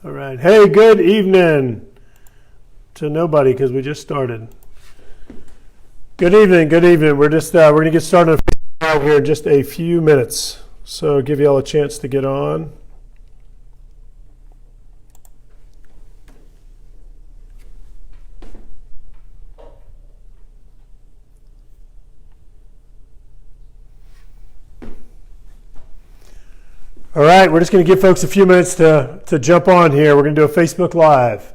All right. Hey, good evening to nobody because we just started. Good evening. Good evening. We're going to get started here in just a few minutes. So give you all a chance to get on. All right, we're just going to give folks a few minutes to jump on here. We're going to do a Facebook Live.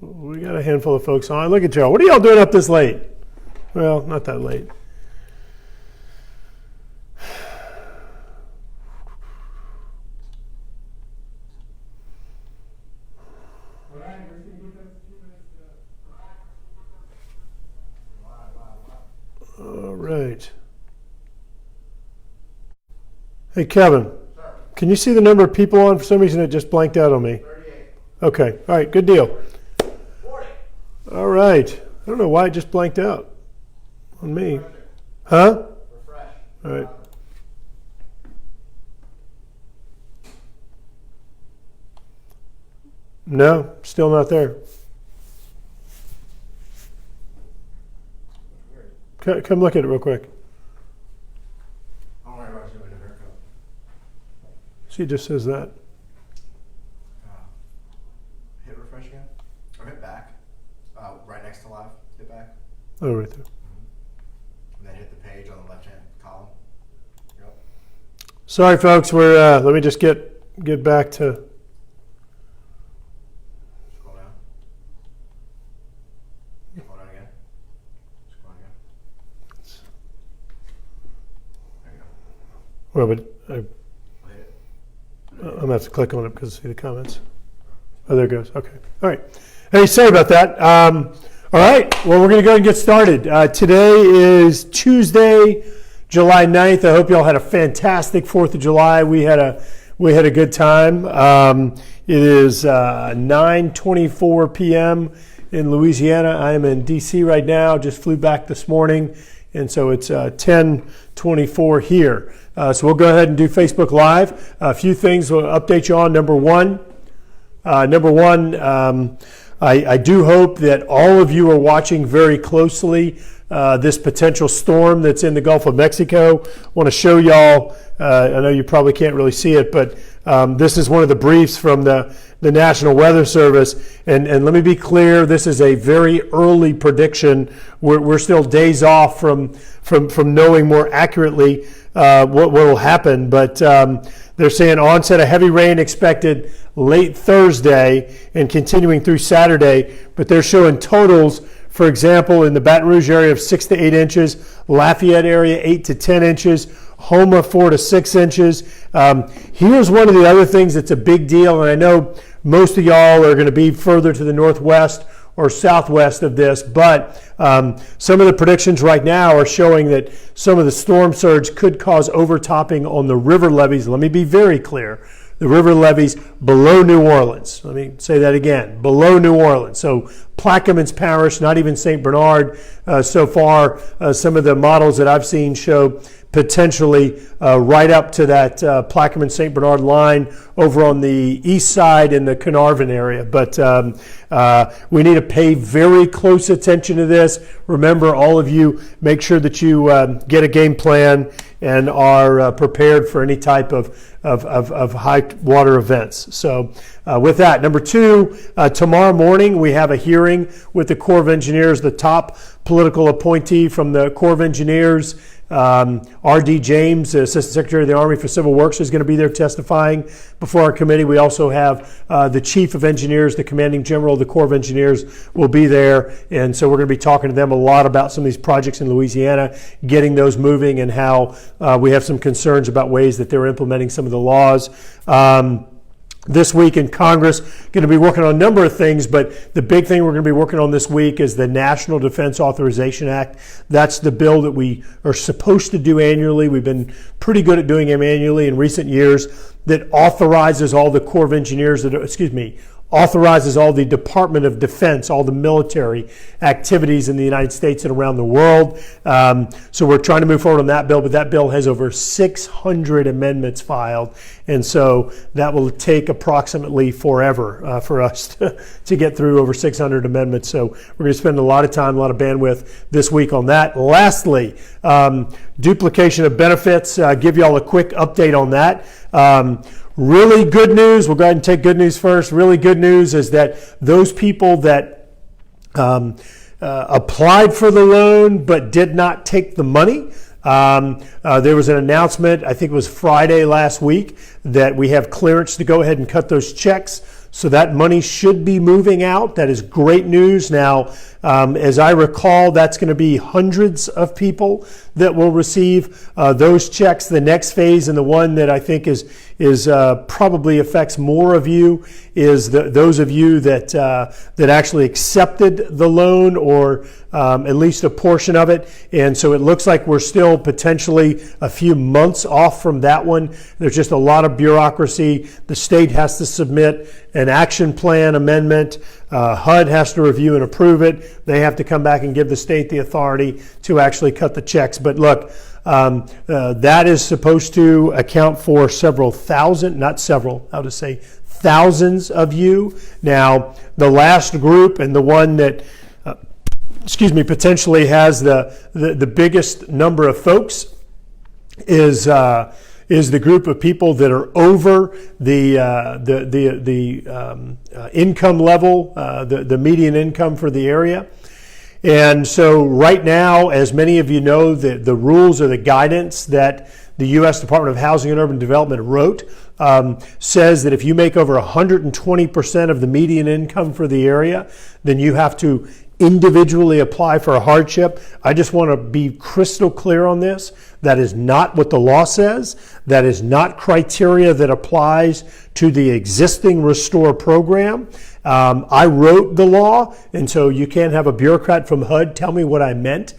We got a handful of folks on. Look at y'all. What are y'all doing up this late? Well, not that late. All right. Hey, Kevin. Sir. Can you see the number of people on? For some reason, it just blanked out on me. 38. Okay. All right. Good deal. 40. All right. I don't know why it just blanked out on me. Huh? Refresh. All right. No, still not there. Come look at it real quick. Don't worry about doing a haircut. See, it just says that. Hit refresh again, or hit back. Right next to live. Hit back. Oh, right there. And then hit the page on the left-hand column. Yep. Sorry, folks. We're let me just get back to. Scroll down. Scroll down again. Scroll down again. There you go. Well, but Hit it. I'm gonna have to click on it because I see the comments. Oh, there it goes. Okay. All right. Hey, sorry about that. All right. Well, we're going to go and get started. Today is Tuesday, July 9th. I hope you all had a fantastic 4th of July. We had a good time. It is 9:24 p.m. in Louisiana. I am in D.C. right now. Just flew back this morning, and so it's 10:24 here. So we'll go ahead and do Facebook Live. A few things we'll update you on. Number one, I do hope that all of you are watching very closely this potential storm that's in the Gulf of Mexico. I want to show y'all, I know you probably can't really see it, but this is one of the briefs from the National Weather Service. And let me be clear, this is a very early prediction. We're still days off from knowing more accurately what will happen, but they're saying onset of heavy rain expected late Thursday and continuing through Saturday, but they're showing totals, for example, in the Baton Rouge area of 6 to 8 inches, Lafayette area 8 to 10 inches, Houma 4 to 6 inches. Here's one of the other things that's a big deal, and I know most of y'all are going to be further to the northwest or southwest of this, but some of the predictions right now are showing that some of the storm surge could cause overtopping on the river levees. Let me be very clear. The river levees below New Orleans. Let me say that again, below New Orleans. So Plaquemines Parish, not even St. Bernard so far. Some of the models that I've seen show potentially right up to that Plaquemines-St. Bernard line over on the east side in the Carnarvon area. But we need to pay very close attention to this. Remember, all of you, make sure that you get a game plan and are prepared for any type of high water events. So with that, number two, tomorrow morning we have a hearing with the Corps of Engineers, the top political appointee from the Corps of Engineers. R.D. James, Assistant Secretary of the Army for Civil Works, is going to be there testifying before our committee. We also have the Chief of Engineers, the Commanding General of the Corps of Engineers will be there. And so we're going to be talking to them a lot about some of these projects in Louisiana, getting those moving, and how we have some concerns about ways that they're implementing some of the laws. This week in Congress, going to be working on a number of things, but the big thing we're going to be working on this week is the National Defense Authorization Act. That's the bill that we are supposed to do annually. We've been pretty good at doing them annually in recent years. That authorizes all the Corps of Engineers, authorizes all the Department of Defense, all the military activities in the United States and around the world. So we're trying to move forward on that bill, but that bill has over 600 amendments filed. And so that will take approximately forever for us to get through over 600 amendments. So we're going to spend a lot of time, a lot of bandwidth this week on that. Lastly, duplication of benefits. Give you all a quick update on that. Really good news. We'll go ahead and take good news first. Really good news is that those people that applied for the loan but did not take the money, there was an announcement, I think it was Friday last week, that we have clearance to go ahead and cut those checks. So that money should be moving out. That is great news. Now, as I recall, that's going to be hundreds of people that will receive those checks. The next phase, and the one that I think is probably affects more of you, is those of you that actually accepted the loan, or at least a portion of it. And so it looks like we're still potentially a few months off from that one. There's just a lot of bureaucracy. The state has to submit an action plan amendment. HUD has to review and approve it. They have to come back and give the state the authority to actually cut the checks. But look, that is supposed to account for several thousand, not several, how to say, thousands of you. Now, the last group, and the one that potentially has the biggest number of folks, is the group of people that are over the income level, the median income for the area. And so right now, as many of you know, the rules or the guidance that the U.S. Department of Housing and Urban Development wrote says that if you make over 120% of the median income for the area, then you have to individually apply for a hardship. I just want to be crystal clear on this. That is not what the law says. That is not criteria that applies to the existing Restore program. I wrote the law, and so you can't have a bureaucrat from HUD tell me what I meant.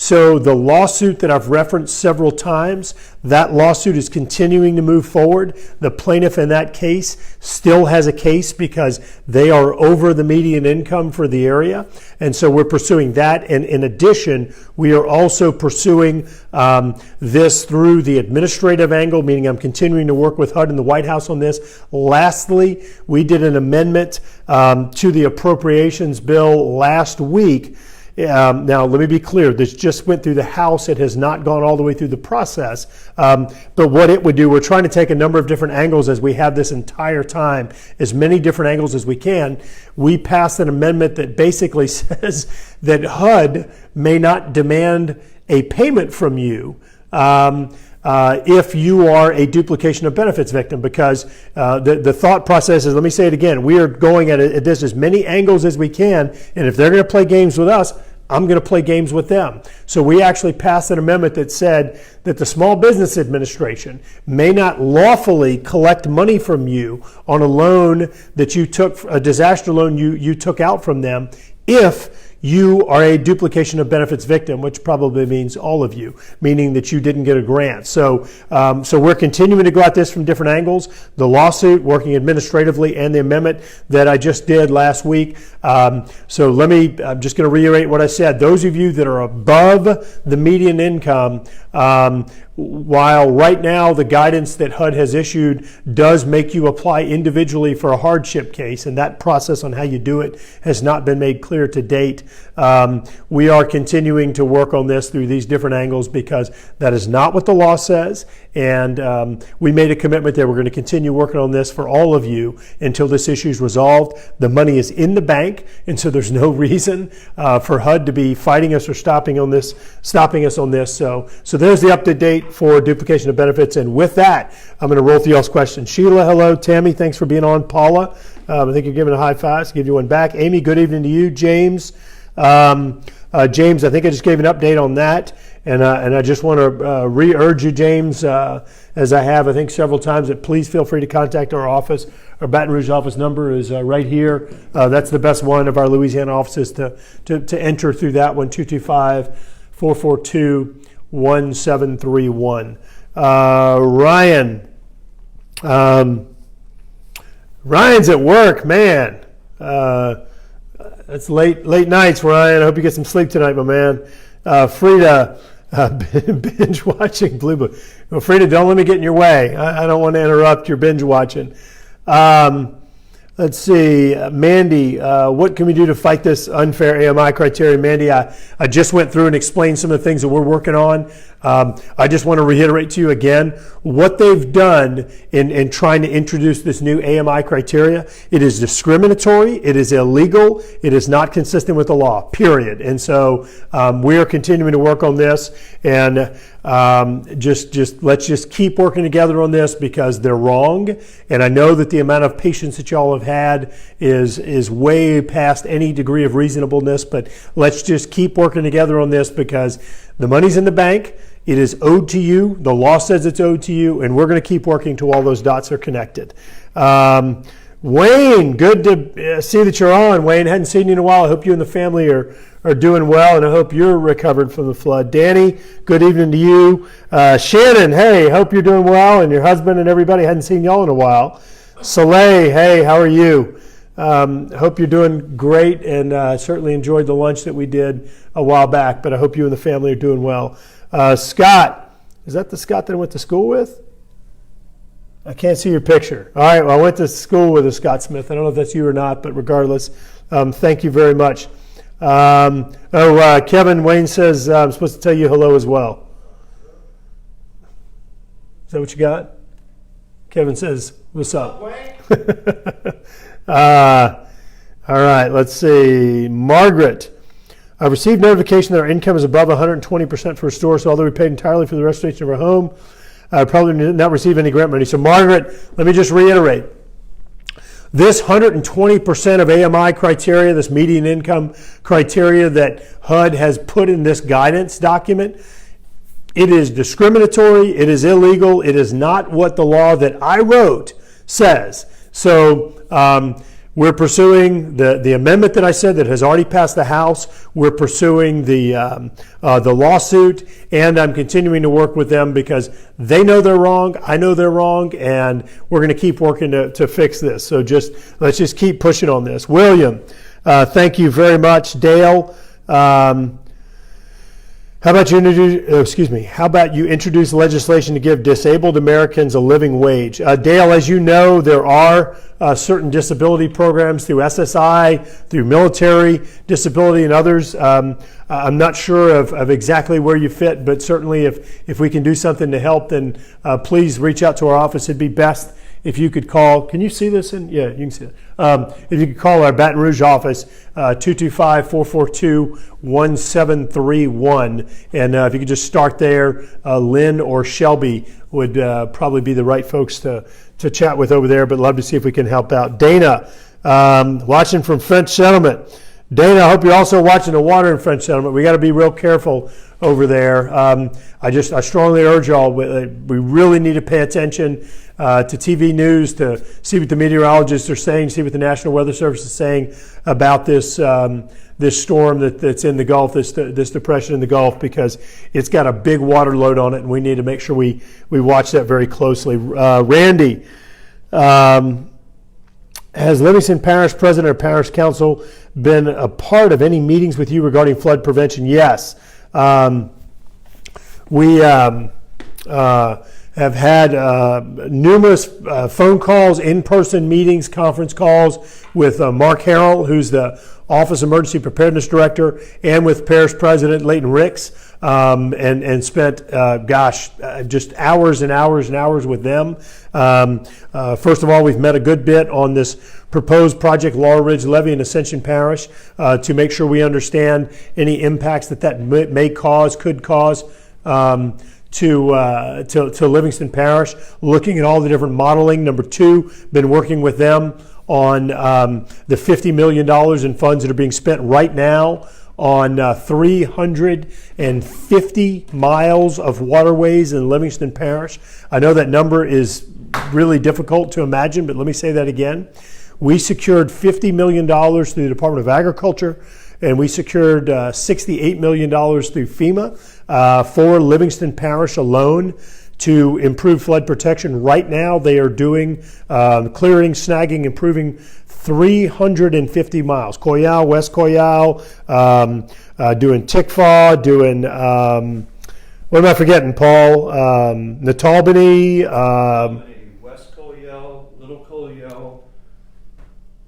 So the lawsuit that I've referenced several times, that lawsuit is continuing to move forward. The plaintiff in that case still has a case because they are over the median income for the area. And so we're pursuing that. And in addition, we are also pursuing this through the administrative angle, meaning I'm continuing to work with HUD and the White House on this. Lastly, we did an amendment to the appropriations bill last week. Now, let me be clear. This just went through the House. It has not gone all the way through the process. But what it would do, we're trying to take a number of different angles as we have this entire time, as many different angles as we can. We passed an amendment that basically says that HUD may not demand a payment from you if you are a duplication of benefits victim, because the thought process is, let me say it again, we are going at this as many angles as we can, and if they're going to play games with us, I'm going to play games with them. So we actually passed an amendment that said that the Small Business Administration may not lawfully collect money from you on a loan that you took, a disaster loan you took out from them, if you are a duplication of benefits victim, which probably means all of you, meaning that you didn't get a grant. So we're continuing to go at this from different angles. The lawsuit, working administratively, and the amendment that I just did last week. I'm just going to reiterate what I said. Those of you that are above the median income, while right now the guidance that HUD has issued does make you apply individually for a hardship case, and that process on how you do it has not been made clear to date, we are continuing to work on this through these different angles because that is not what the law says, and we made a commitment that we're going to continue working on this for all of you until this issue is resolved. The money is in the bank, and so there's no reason for HUD to be fighting us or stopping us on this. So there's the up-to-date for duplication of benefits. And with that, I'm going to roll through y'all's questions. Sheila, hello. Tammy, thanks for being on. Paula, I think you're giving a high five. So give you one back. Amy, good evening to you. James, James, I think I just gave an update on that. And I just want to re-urge you, James, as I have, I think, several times, that please feel free to contact our office. Our Baton Rouge office number is right here. That's the best one of our Louisiana offices to enter through that one, 225-442-1731. Ryan's at work, man. It's late nights, Ryan. I hope you get some sleep tonight, my man. Frida, binge watching Blue Book. Well, Frida, don't let me get in your way. I don't want to interrupt your binge watching. Let's see, Mandy, what can we do to fight this unfair AMI criteria? Mandy, I just went through and explained some of the things that we're working on. I just want to reiterate to you again what they've done in trying to introduce this new AMI criteria. It is discriminatory, it is illegal, it is not consistent with the law, period. And so we are continuing to work on this, and let's just keep working together on this because they're wrong. And I know that the amount of patience that y'all have had is way past any degree of reasonableness, but let's just keep working together on this because the money's in the bank. It is owed to you. The law says it's owed to you, and we're going to keep working till all those dots are connected. Wayne, good to see that you're on. Wayne, hadn't seen you in a while. I hope you and the family are doing well, and I hope you're recovered from the flood. Danny, good evening to you. Shannon, hey, hope you're doing well, and your husband and everybody. Hadn't seen y'all in a while. Soleil, hey, how are you? Hope you're doing great, and certainly enjoyed the lunch that we did a while back, but I hope you and the family are doing well. Scott, is that the Scott that I went to school with? I can't see your picture. All right, well, I went to school with a Scott Smith. I don't know if that's you or not, but regardless, thank you very much. Kevin Wayne says I'm supposed to tell you hello as well. Is that what you got? Kevin says, what's up? All right, let's see. Margaret, I've received notification that our income is above 120% for a store, so although we paid entirely for the restoration of our home, I probably did not receive any grant money. So Margaret, let me just reiterate. This 120% of AMI criteria, this median income criteria that HUD has put in this guidance document, it is discriminatory, it is illegal, it is not what the law that I wrote says. So we're pursuing the amendment that I said that has already passed the House. We're pursuing the lawsuit, and I'm continuing to work with them because they know they're wrong, I know they're wrong, and we're going to keep working to fix this. So let's just keep pushing on this. William, thank you very much. Dale, how about you introduce legislation to give disabled Americans a living wage? Dale, as you know, there are certain disability programs through SSI, through military disability and others. I'm not sure of exactly where you fit, but certainly if we can do something to help, then please reach out to our office. It'd be best if you could call. Can you see this? Yeah, you can see it. If you could call our Baton Rouge office, 225-442-1731. And if you could just start there, Lynn or Shelby would probably be the right folks to chat with over there, but love to see if we can help out. Dana, watching from French Settlement. Dana, I hope you're also watching the water in French Settlement. We got to be real careful over there. I strongly urge y'all, we really need to pay attention to TV news, to see what the meteorologists are saying, see what the National Weather Service is saying about this storm that's in the Gulf, this depression in the Gulf, because it's got a big water load on it, and we need to make sure we watch that very closely. Randy, has Livingston Parish President or Parish Council been a part of any meetings with you regarding flood prevention? Yes. We have had numerous phone calls, in-person meetings, conference calls with Mark Harrell, who's the Office Emergency Preparedness Director, and with Parish President Leighton Ricks, and spent, just hours and hours and hours with them. First of all, we've met a good bit on this proposed Project Laurel Ridge Levee in Ascension Parish to make sure we understand any impacts that may cause, could cause to Livingston Parish, looking at all the different modeling. Number two, been working with them on the $50 million in funds that are being spent right now on 350 miles of waterways in Livingston Parish. I know that number is really difficult to imagine, but let me say that again. We secured $50 million through the Department of Agriculture, and we secured $68 million through FEMA for Livingston Parish alone to improve flood protection. Right now, they are doing clearing, snagging, improving 350 miles. Coyal, West Coyal, doing Tickfaw, doing, what am I forgetting, Paul? Natalbany, West Coyal, Little Coyal,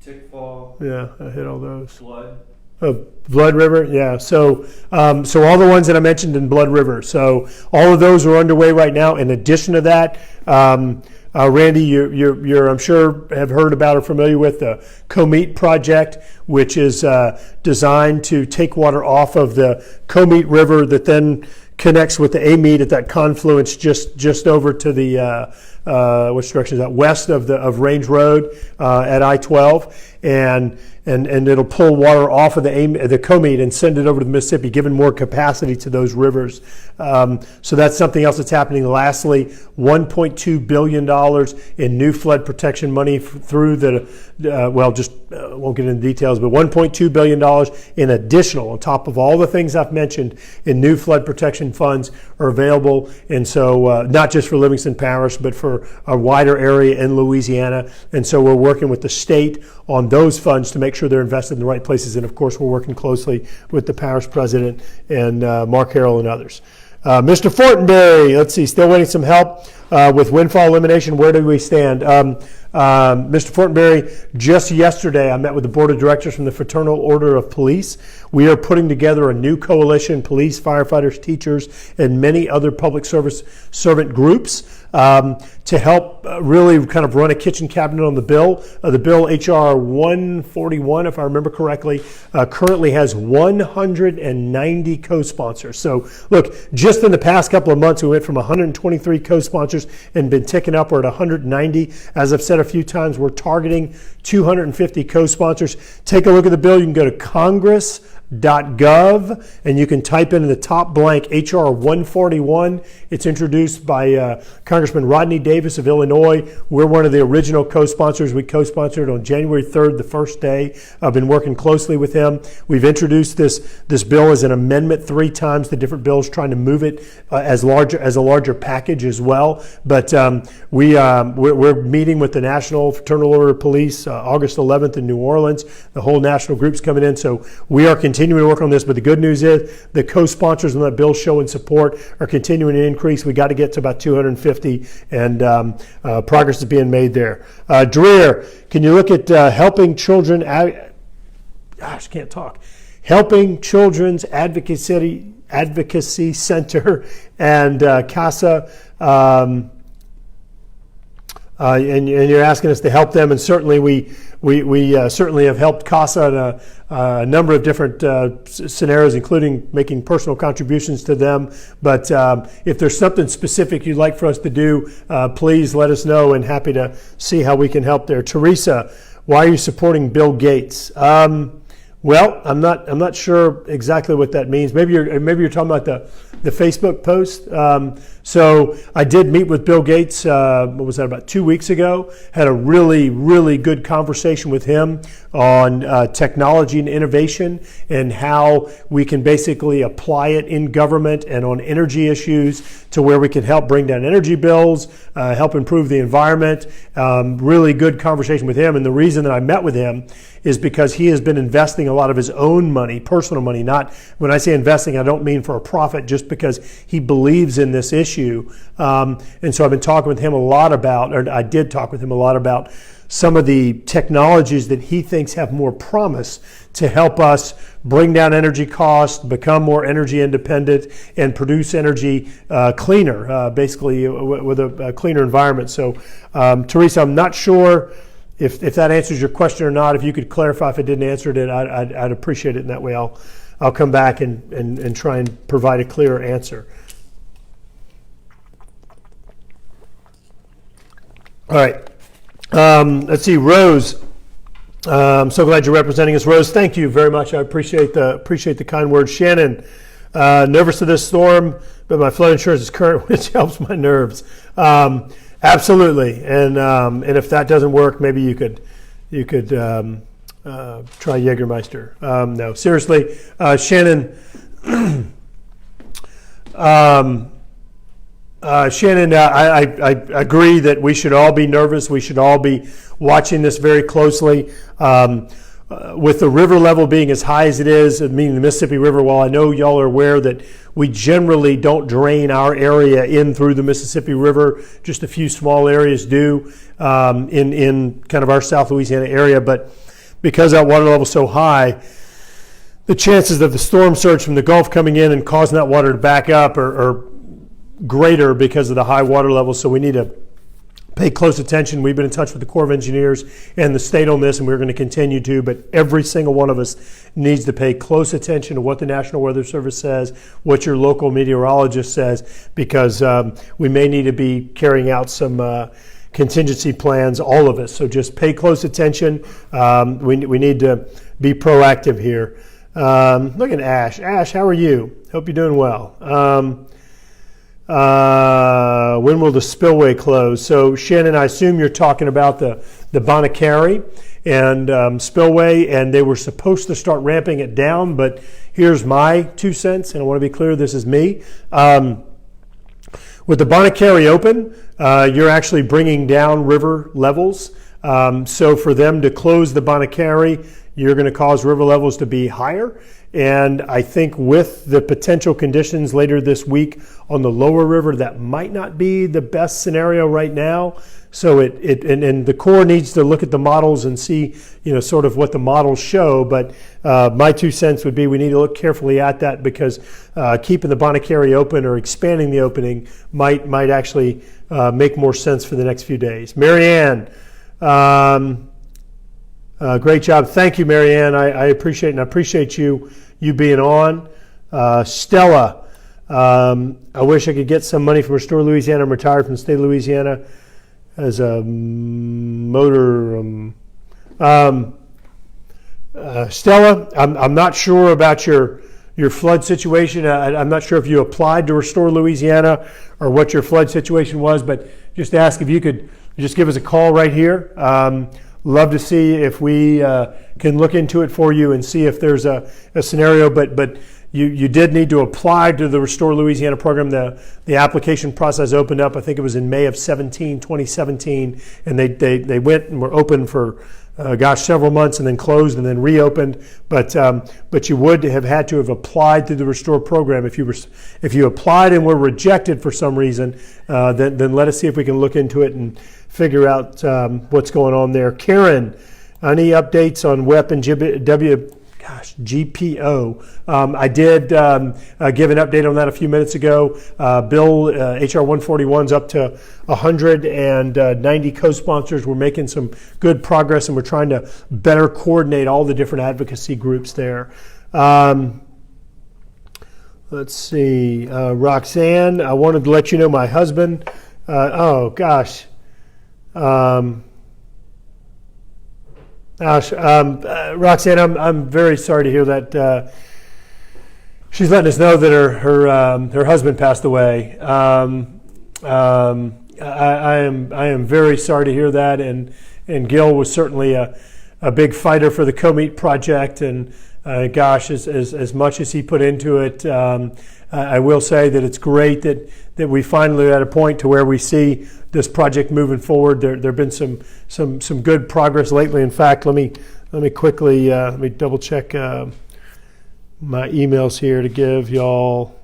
Tickfaw. Yeah, I hit all those. Blood. Oh, Blood River, yeah. So all the ones that I mentioned in Blood River. So all of those are underway right now. In addition to that, Randy, you're I'm sure have heard about or familiar with the Comeet project, which is designed to take water off of the Comeet River that then connects with the Amite at that confluence just over to the which direction is that? West of Range Road at I-12, and it'll pull water off of the Comeet and send it over to the Mississippi, giving more capacity to those rivers. So that's something else that's happening. Lastly, $1.2 billion in new flood protection money through the, won't get into details, but $1.2 billion in additional, on top of all the things I've mentioned, in new flood protection funds are available. And so not just for Livingston Parish, but for a wider area in Louisiana. And so we're working with the state on those funds to make sure they're invested in the right places. And of course, we're working closely with the parish president and Mark Harrell and others. Mr. Fortenberry, let's see, still waiting some help with Windfall Elimination. Where do we stand? Mr. Fortenberry, just yesterday I met with the board of directors from the Fraternal Order of Police. We are putting together a new coalition, police, firefighters, teachers, and many other public servant groups to help really kind of run a kitchen cabinet on the bill. The bill, H.R. 141, if I remember correctly, currently has 190 co-sponsors. So look, just in the past couple of months, we went from 123 co-sponsors and been ticking up. We're at 190. As I've said a few times, we're targeting 250 co-sponsors. Take a look at the bill. You can go to congress.gov and you can type in the top blank H.R. 141. It's introduced by Congressman Rodney Davis of Illinois. We're one of the original co-sponsors. We co-sponsored on January 3rd, the first day. I've been working closely with him. We've introduced this bill as an amendment 3 times. The different bills trying to move it as a larger package as well. But we're meeting with the National Fraternal Order of Police August 11th in New Orleans. The whole national group's coming in. So we are continuing to work on this. But the good news is the co-sponsors on that bill showing support are continuing to increase. We got to get to about 250, and progress is being made there. Dreer, can you look at helping children? Can't talk. Helping Children's Advocacy Center and CASA. And you're asking us to help them, and certainly we certainly have helped CASA in a number of different scenarios, including making personal contributions to them. But if there's something specific you'd like for us to do, please let us know, and happy to see how we can help there. Teresa, why are you supporting Bill Gates? Well, I'm not sure exactly what that means. Maybe you're talking about the Facebook post. So I did meet with Bill Gates, what was that, about 2 weeks ago. Had a really, really good conversation with him on technology and innovation and how we can basically apply it in government and on energy issues to where we can help bring down energy bills, help improve the environment. Really good conversation with him. And the reason that I met with him is because he has been investing a lot of his own money, personal money. Not, when I say investing, I don't mean for a profit, just because he believes in this issue. And so I've been talking with him a lot about, or I did talk with him a lot about some of the technologies that he thinks have more promise to help us bring down energy costs, become more energy independent, and produce energy cleaner, basically with a cleaner environment. So, Teresa, I'm not sure if that answers your question or not. If you could clarify if it didn't answer it, I'd appreciate it. And that way I'll come back and try and provide a clearer answer. All right. Let's see, Rose. I'm so glad you're representing us, Rose. Thank you very much. I appreciate the kind words. Shannon, nervous of this storm, but my flood insurance is current, which helps my nerves. Absolutely, and if that doesn't work, maybe you could try Jägermeister. No, seriously, Shannon. Shannon, I agree that we should all be nervous. We should all be watching this very closely. With the river level being as high as it is, meaning the Mississippi River, while I know y'all are aware that we generally don't drain our area in through the Mississippi River, just a few small areas do in kind of our South Louisiana area, but because that water level is so high, the chances of the storm surge from the Gulf coming in and causing that water to back up are greater because of the high water level. So we need to pay close attention. We've been in touch with the Corps of Engineers and the state on this, and we're going to continue to, but every single one of us needs to pay close attention to what the National Weather Service says, what your local meteorologist says, because we may need to be carrying out some contingency plans, all of us. So just pay close attention. We need to be proactive here. Look at Ash. Ash, how are you? Hope you're doing well. When will the spillway close? So Shannon, I assume you're talking about the Bonacari and spillway, and they were supposed to start ramping it down, but here's my 2 cents, and I want to be clear, this is me. With the Bonacari open, you're actually bringing down river levels. So for them to close the Bonacari, you're going to cause river levels to be higher. And I think with the potential conditions later this week on the lower river, that might not be the best scenario right now. So and the Corps needs to look at the models and see, sort of what the models show. But my 2 cents would be we need to look carefully at that, because keeping the Bonacari open or expanding the opening might actually make more sense for the next few days. Marianne, great job. Thank you, Marianne. I appreciate it, and I appreciate you being on. Stella, I wish I could get some money from Restore Louisiana. I'm retired from the state of Louisiana as a motor. Stella, I'm not sure about your flood situation. I'm not sure if you applied to Restore Louisiana or what your flood situation was, but just ask if you could just give us a call right here. Love to see if we can look into it for you and see if there's a scenario. But you did need to apply to the Restore Louisiana program. The application process opened up, I think it was in May of 2017, and they went and were open for several months and then closed and then reopened. But you would have had to have applied to the Restore program. If you applied and were rejected for some reason, then let us see if we can look into it and figure out what's going on there. Karen, any updates on WEP and GPO? I did give an update on that a few minutes ago. Bill, HR 141's up to 190 co-sponsors. We're making some good progress, and we're trying to better coordinate all the different advocacy groups there. Let's see. Roxanne, I wanted to let you know my husband. Roxanne, I'm very sorry to hear that. She's letting us know that her husband passed away. I am very sorry to hear that, and Gil was certainly a big fighter for the Co-Meet project, and as much as he put into it, I will say that it's great that we finally are at a point to where we see this project moving forward. There have been some good progress lately. In fact, let me quickly let me double check my emails here to give y'all.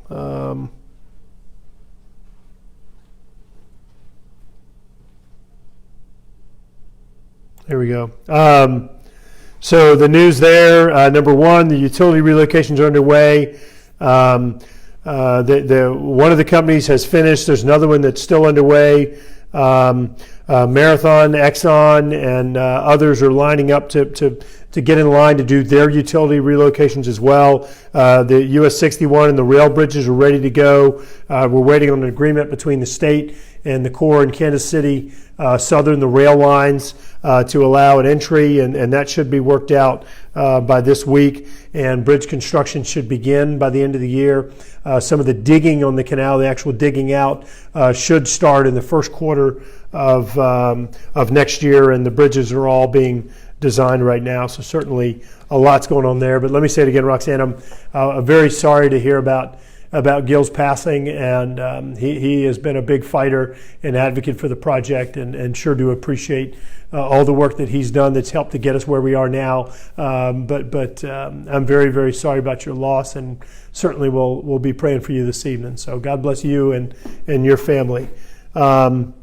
There we go. So the news there, number one, the utility relocations are underway. One of the companies has finished. There's another one that's still underway. Marathon, Exxon, and others are lining up to get in line to do their utility relocations as well. The US 61 and the rail bridges are ready to go. We're waiting on an agreement between the state and the Corps in Kansas City Southern, the rail lines, to allow an entry, and that should be worked out by this week. And bridge construction should begin by the end of the year. Some of the digging on the canal, the actual digging out, should start in the first quarter of next year, and the bridges are all being designed right now. So certainly a lot's going on there. But let me say it again, Roxanne, I'm very sorry to hear about about Gil's passing, and he has been a big fighter and advocate for the project, and sure do appreciate all the work that he's done that's helped to get us where we are now. But I'm very, very sorry about your loss, and certainly we'll be praying for you this evening. So God bless you and your family. Mary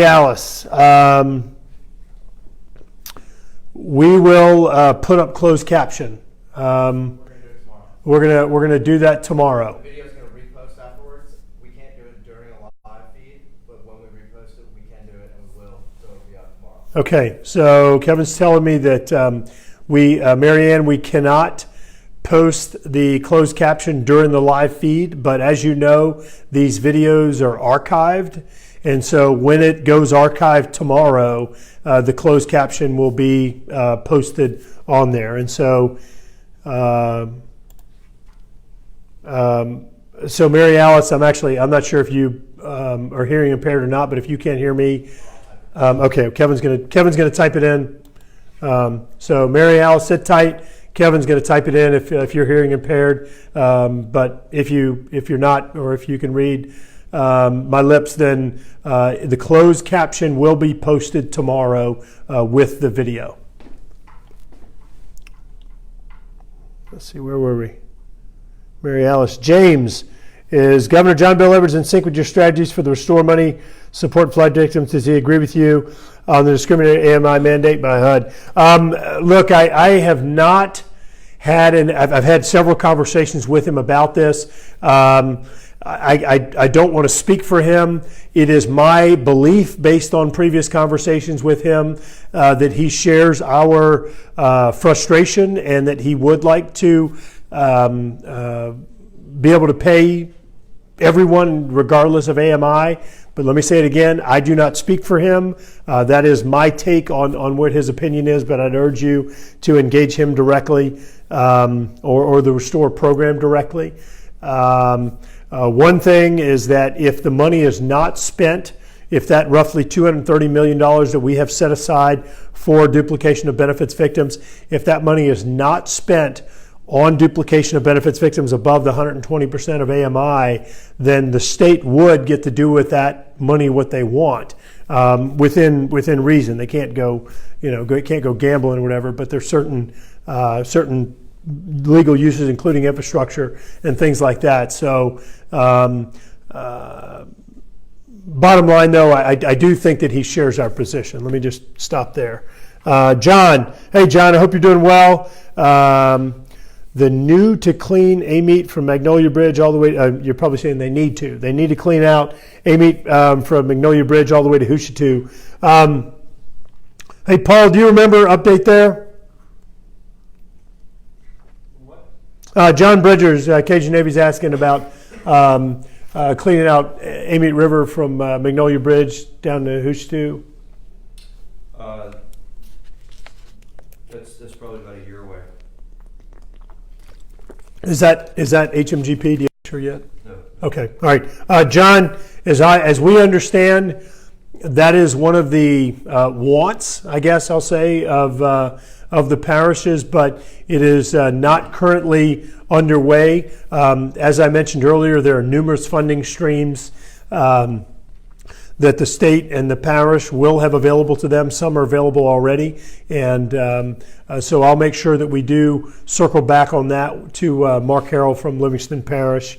Alice, we will put up closed caption. We're gonna do that tomorrow. The video's gonna repost afterwards. We can't do it during a live feed, but when we repost it, we can do it, and we will. So it'll be out tomorrow. Okay, so Kevin's telling me that Marianne, we cannot post the closed caption during the live feed, but as you know, these videos are archived, and so when it goes archived tomorrow, the closed caption will be posted on there. And so so Mary Alice, I'm not sure if you are hearing impaired or not, but if you can't hear me, okay, Kevin's gonna type it in. So Mary Alice, sit tight. Kevin's going to type it in if you're hearing impaired. But if you're not, or if you can read my lips, then the closed caption will be posted tomorrow with the video. Let's see, where were we? Mary Alice. James, is Governor John Bel Edwards in sync with your strategies for the Restore Money support flood victims? Does he agree with you on the discriminatory AMI mandate by HUD? Look, I have not had, and I've had several conversations with him about this. I don't want to speak for him. It is my belief, based on previous conversations with him, that he shares our frustration, and that he would like to be able to pay everyone regardless of AMI. But let me say it again, I do not speak for him. That is my take on what his opinion is, but I'd urge you to engage him directly, or the Restore program directly. One thing is that if the money is not spent, if that roughly $230 million that we have set aside for duplication of benefits victims, if that money is not spent on duplication of benefits victims above the 120% of AMI, then the state would get to do with that money what they want, within reason. They can't go, can't go gambling or whatever, but there's certain legal uses, including infrastructure and things like that. So, bottom line, though, I do think that he shares our position. Let me just stop there. John, hey John, I hope you're doing well. The new to clean AMET from Magnolia Bridge all the way, you're probably saying they need to clean out AMET from Magnolia Bridge all the way to Hushitu. Hey Paul, do you remember update there? What? John Bridgers, Cajun Navy's asking about cleaning out AMET River from Magnolia Bridge down to Hushitu. That's probably about a year away. Is that HMGP? Do you sure yet? No. Okay. All right. John, as we understand, that is one of the wants, I guess I'll say, of the parishes, but it is not currently underway. As I mentioned earlier, there are numerous funding streams that the state and the parish will have available to them. Some are available already, and so I'll make sure that we do circle back on that to Mark Harrell from Livingston Parish,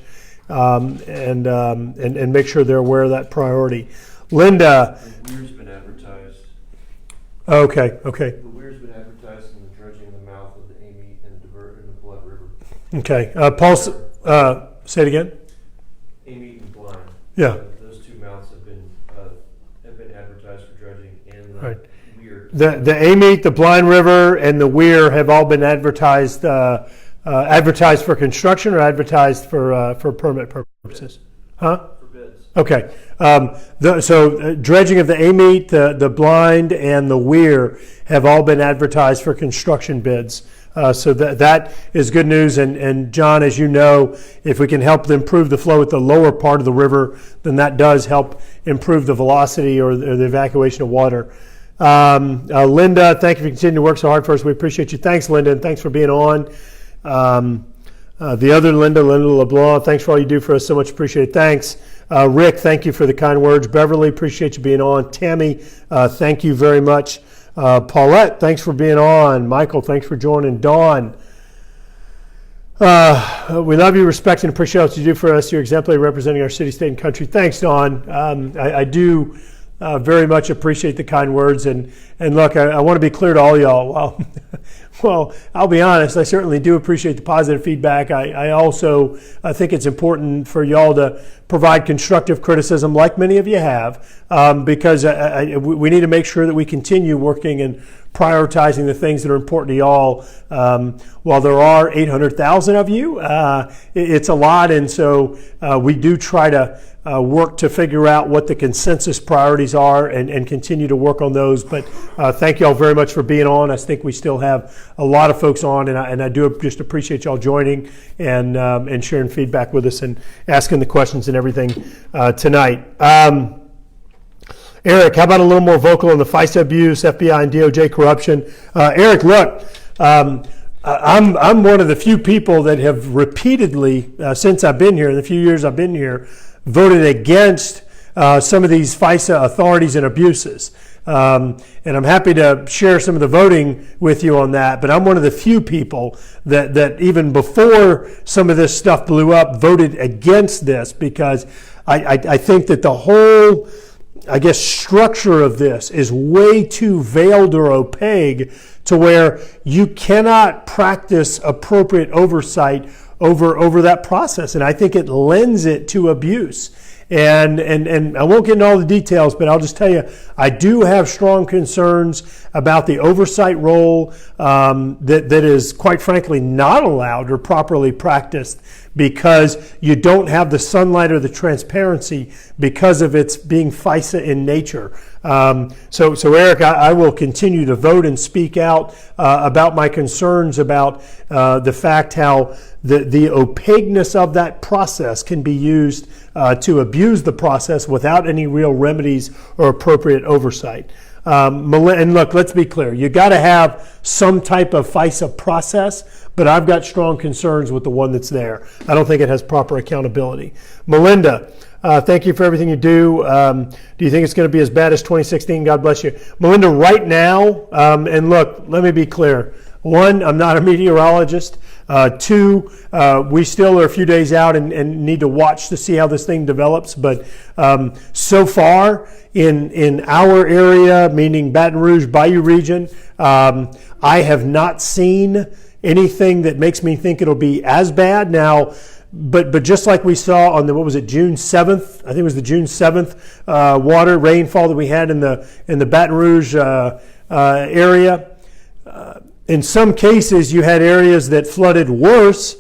and make sure they're aware of that priority. Linda. The weir's been advertised. Okay. The weir's been advertised in the dredging of the mouth of the AMET and the Blood River. Okay. Paul, say it again. AMET and Blind. Yeah. Those two mouths have been advertised for dredging, and the Right. weir. The AMET, the Blind River, and the Weir have all been advertised for construction, or advertised for permit purposes. Huh? For bids. Okay. So dredging of the AMET, the Blind, and the Weir have all been advertised for construction bids. So that is good news. And John, as you know, if we can help improve the flow at the lower part of the river, then that does help improve the velocity or the evacuation of water. Linda, thank you for continuing to work so hard for us. We appreciate you. Thanks, Linda, and thanks for being on. The other Linda LeBlanc, thanks for all you do for us. So much appreciated. Thanks. Rick, thank you for the kind words. Beverly, appreciate you being on. Tammy, thank you very much. Paulette, thanks for being on. Michael, thanks for joining. Dawn, we love you, respect, and appreciate what you do for us. You're exemplary representing our city, state, and country. Thanks, Dawn. I do very much appreciate the kind words. And look, I want to be clear to all y'all. Well, I'll be honest, I certainly do appreciate the positive feedback. I also think it's important for y'all to provide constructive criticism like many of you have, because we need to make sure that we continue working and prioritizing the things that are important to y'all. While there are 800,000 of you, it's a lot, and so we do try to work to figure out what the consensus priorities are and continue to work on those. But thank you all very much for being on. I think we still have a lot of folks on, and I do just appreciate y'all joining and sharing feedback with us and asking the questions and everything tonight. Eric, how about a little more vocal on the FISA abuse, FBI and DOJ corruption? Eric, look, I'm one of the few people that have repeatedly, since I've been here, in the few years I've been here, voted against some of these FISA authorities and abuses. And I'm happy to share some of the voting with you on that, but I'm one of the few people that even before some of this stuff blew up, voted against this, because I think that the whole, I guess, structure of this is way too veiled or opaque to where you cannot practice appropriate oversight over that process. And I think it lends it to abuse. And I won't get into all the details, but I'll just tell you, I do have strong concerns about the oversight role that is, quite frankly, not allowed or properly practiced, because you don't have the sunlight or the transparency because of its being FISA in nature. So Eric, I will continue to vote and speak out about my concerns about the fact how the opaqueness of that process can be used to abuse the process without any real remedies or appropriate oversight. And look, let's be clear. You got to have some type of FISA process, but I've got strong concerns with the one that's there. I don't think it has proper accountability. Melinda, thank you for everything you do. Do you think it's going to be as bad as 2016? God bless you. Melinda, right now, and look, let me be clear. One, I'm not a meteorologist. Two, we still are a few days out and need to watch to see how this thing develops. But so far in our area, meaning Baton Rouge, Bayou region, I have not seen anything that makes me think it'll be as bad. Now, but just like we saw on the, June 7th, I think it was the June 7th water rainfall that we had in the Baton Rouge area, in some cases, you had areas that flooded worse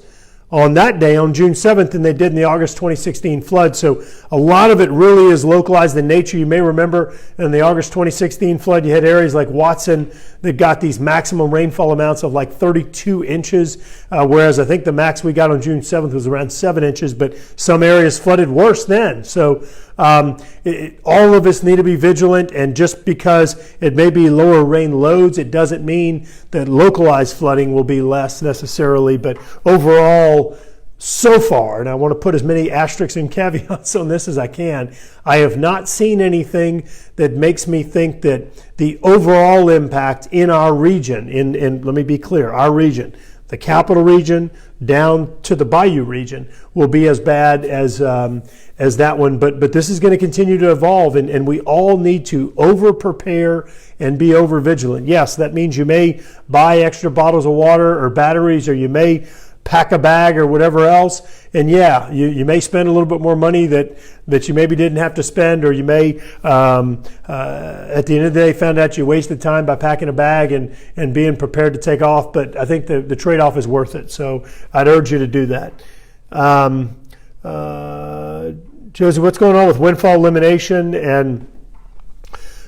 on that day, on June 7th, than they did in the August 2016 flood. So a lot of it really is localized in nature. You may remember in the August 2016 flood, you had areas like Watson that got these maximum rainfall amounts of like 32 inches, whereas I think the max we got on June 7th was around 7 inches, but some areas flooded worse then. So all of us need to be vigilant, and just because it may be lower rain loads, it doesn't mean that localized flooding will be less necessarily. But overall, so far, and I want to put as many asterisks and caveats on this as I can, I have not seen anything that makes me think that the overall impact in our region, in let me be clear, our region, the capital region down to the Bayou region, will be as bad as that one. But this is going to continue to evolve, and we all need to over-prepare and be over-vigilant. Yes, that means you may buy extra bottles of water or batteries, or you may pack a bag or whatever else. And yeah, you may spend a little bit more money that you maybe didn't have to spend, or you may, at the end of the day, found out you wasted time by packing a bag and being prepared to take off. But I think the trade-off is worth it. So I'd urge you to do that. Josie, what's going on with Windfall Elimination? And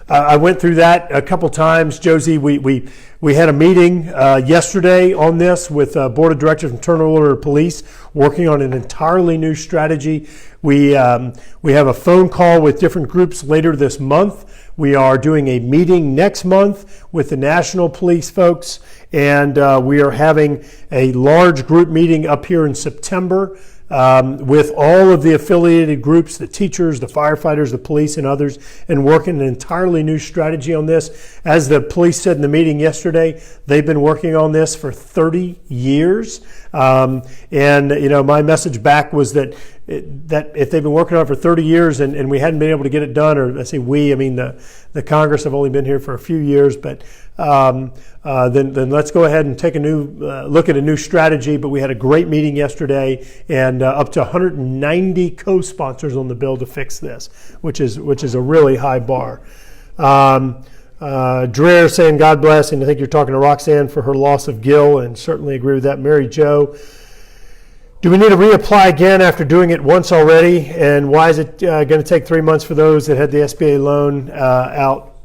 I went through that a couple times. Josie, we had a meeting yesterday on this with Board of Directors from Internal Order of Police, working on an entirely new strategy. We have a phone call with different groups later this month. We are doing a meeting next month with the National Police folks, and we are having a large group meeting up here in September with all of the affiliated groups, the teachers, the firefighters, the police, and others, and working an entirely new strategy on this. As the police said in the meeting yesterday, they've been working on this for 30 years. And, my message back was that if they've been working on it for 30 years and we hadn't been able to get it done, or I say we, I mean the Congress have only been here for a few years, but then let's go ahead and take a new look at a new strategy. But we had a great meeting yesterday, and up to 190 co-sponsors on the bill to fix this, which is a really high bar. Dreher saying God bless, and I think you're talking to Roxanne for her loss of Gil, and certainly agree with that. Mary Jo, do we need to reapply again after doing it once already? And why is it going to take 3 months for those that had the SBA loan out?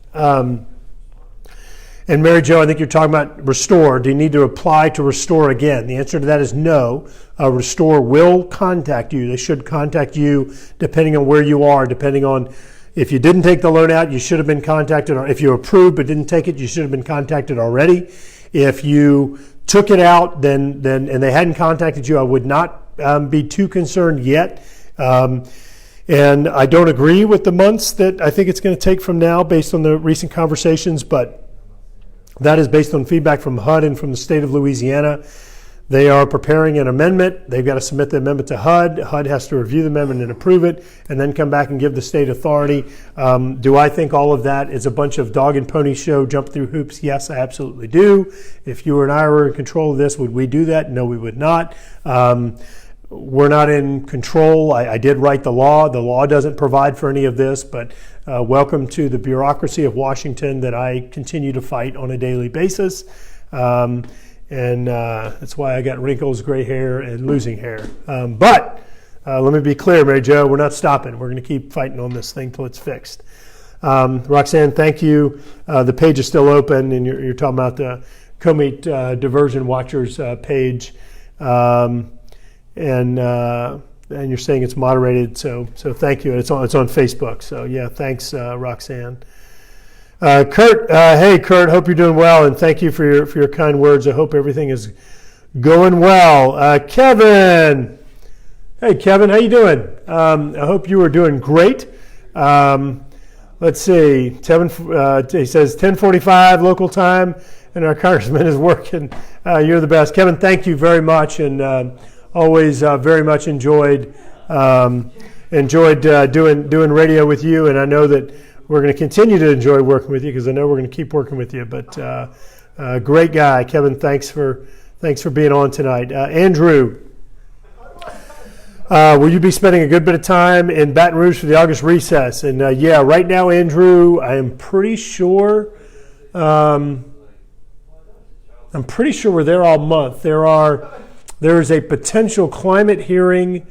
And Mary Jo, I think you're talking about Restore. Do you need to apply to Restore again? The answer to that is no. Restore will contact you. They should contact you depending on where you are, depending on if you didn't take the loan out, you should have been contacted. Or if you approved but didn't take it, you should have been contacted already. If you took it out, then and they hadn't contacted you, I would not be too concerned yet. And I don't agree with the months that I think it's going to take from now based on the recent conversations, but that is based on feedback from HUD and from the state of Louisiana. They are preparing an amendment. They've got to submit the amendment to HUD. HUD has to review the amendment and approve it, and then come back and give the state authority. Do I think all of that is a bunch of dog and pony show, jump through hoops? Yes, I absolutely do. If you and I were in control of this, would we do that? No, we would not. We're not in control. I did write the law. The law doesn't provide for any of this, but welcome to the bureaucracy of Washington that I continue to fight on a daily basis. And that's why I got wrinkles, gray hair, and losing hair. But let me be clear, Mary Jo, we're not stopping. We're going to keep fighting on this thing till it's fixed. Roxanne, thank you. The page is still open, and you're talking about the Comate Diversion Watchers page. And you're saying it's moderated, so thank you. It's on Facebook. So yeah, thanks, Roxanne. Kurt, hey Kurt, hope you're doing well, and thank you for your kind words. I hope everything is going well. Kevin, hey Kevin, how you doing? I hope you are doing great. Let's see, Kevin, he says 10:45 local time, and our congressman is working. You're the best, Kevin. Thank you very much, and always very much enjoyed doing radio with you, and I know that we're going to continue to enjoy working with you because I know we're going to keep working with you. But great guy, Kevin. Thanks for being on tonight. Andrew, will you be spending a good bit of time in Baton Rouge for the August recess? And yeah, right now, Andrew, I am pretty sure. I'm pretty sure we're there all month. There is a potential climate hearing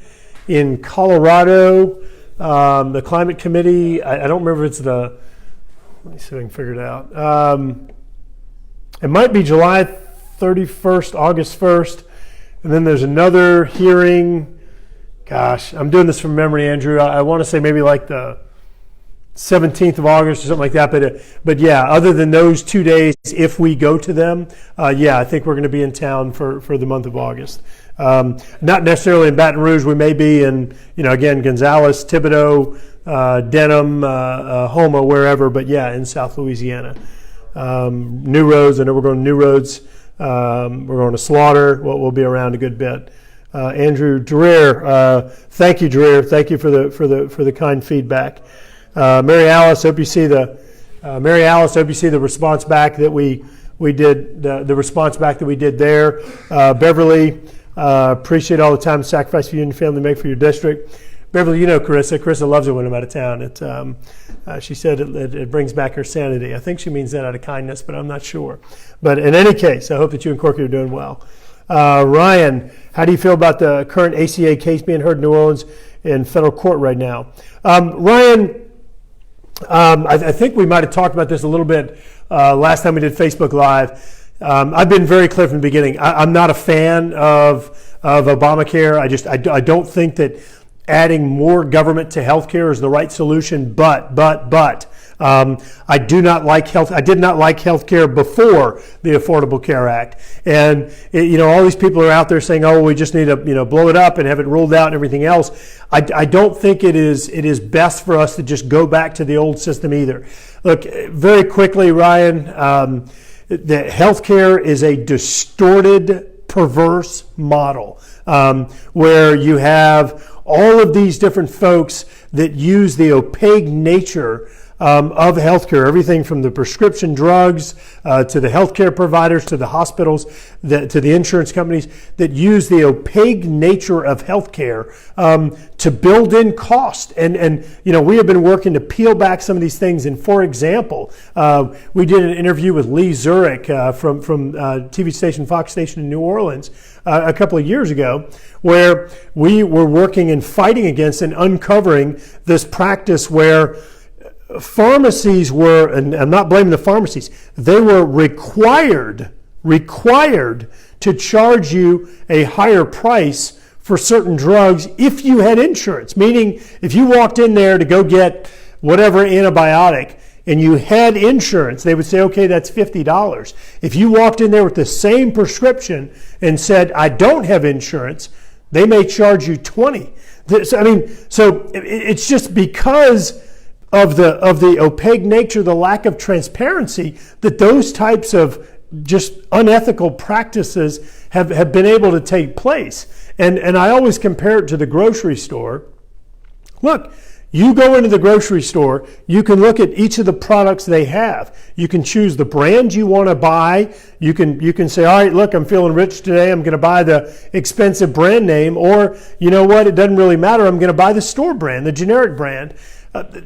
in Colorado. The climate committee, I don't remember if it's let me see if I can figure it out. It might be July 31st, August 1st. And then there's another hearing. Gosh, I'm doing this from memory, Andrew. I want to say maybe like the 17th of August or something like that. But yeah, other than those 2 days, if we go to them, yeah, I think we're going to be in town for the month of August. Not necessarily in Baton Rouge. We may be in, again, Gonzales, Thibodaux, Denham, Houma, wherever. But yeah, in South Louisiana. New Roads. I know we're going to New Roads. We're going to Slaughter. We'll be around a good bit. Andrew Dreher, thank you, Dreher. Thank you for the kind feedback. Mary Alice, hope you see the response back that we did. The response back that we did there. Beverly, appreciate all the time and sacrifice you and your family make for your district. Beverly, Carissa. Carissa loves it when I'm out of town. She said it brings back her sanity. I think she means that out of kindness, but I'm not sure. But in any case, I hope that you and Corky are doing well. Ryan, how do you feel about the current ACA case being heard in New Orleans in federal court right now? Ryan, I think we might have talked about this a little bit last time we did Facebook Live. I've been very clear from the beginning. I'm not a fan of Obamacare. I don't think that adding more government to healthcare is the right solution. But I do not like health. I did not like healthcare before the Affordable Care Act. And all these people are out there saying, "Oh, we just need to blow it up and have it ruled out and everything else." I don't think it is best for us to just go back to the old system either. Look, very quickly, Ryan, that healthcare is a distorted, perverse model where you have all of these different folks that use the opaque nature of healthcare, everything from the prescription drugs to the healthcare providers, to the hospitals, to the insurance companies that use the opaque nature of healthcare to build in cost. And we have been working to peel back some of these things. And for example, we did an interview with Lee Zurich from TV station Fox Station in New Orleans a couple of years ago, where we were working and fighting against and uncovering this practice where pharmacies were, and I'm not blaming the pharmacies, they were required to charge you a higher price for certain drugs if you had insurance. Meaning, if you walked in there to go get whatever antibiotic and you had insurance, they would say, okay, that's $50. If you walked in there with the same prescription and said, I don't have insurance, they may charge you $20. So it's just because of the opaque nature, the lack of transparency, that those types of just unethical practices have been able to take place. And I always compare it to the grocery store. Look, you go into the grocery store, you can look at each of the products they have. You can choose the brand you want to buy. You can say, all right, look, I'm feeling rich today. I'm going to buy the expensive brand name. Or, you know what, it doesn't really matter. I'm going to buy the store brand, the generic brand.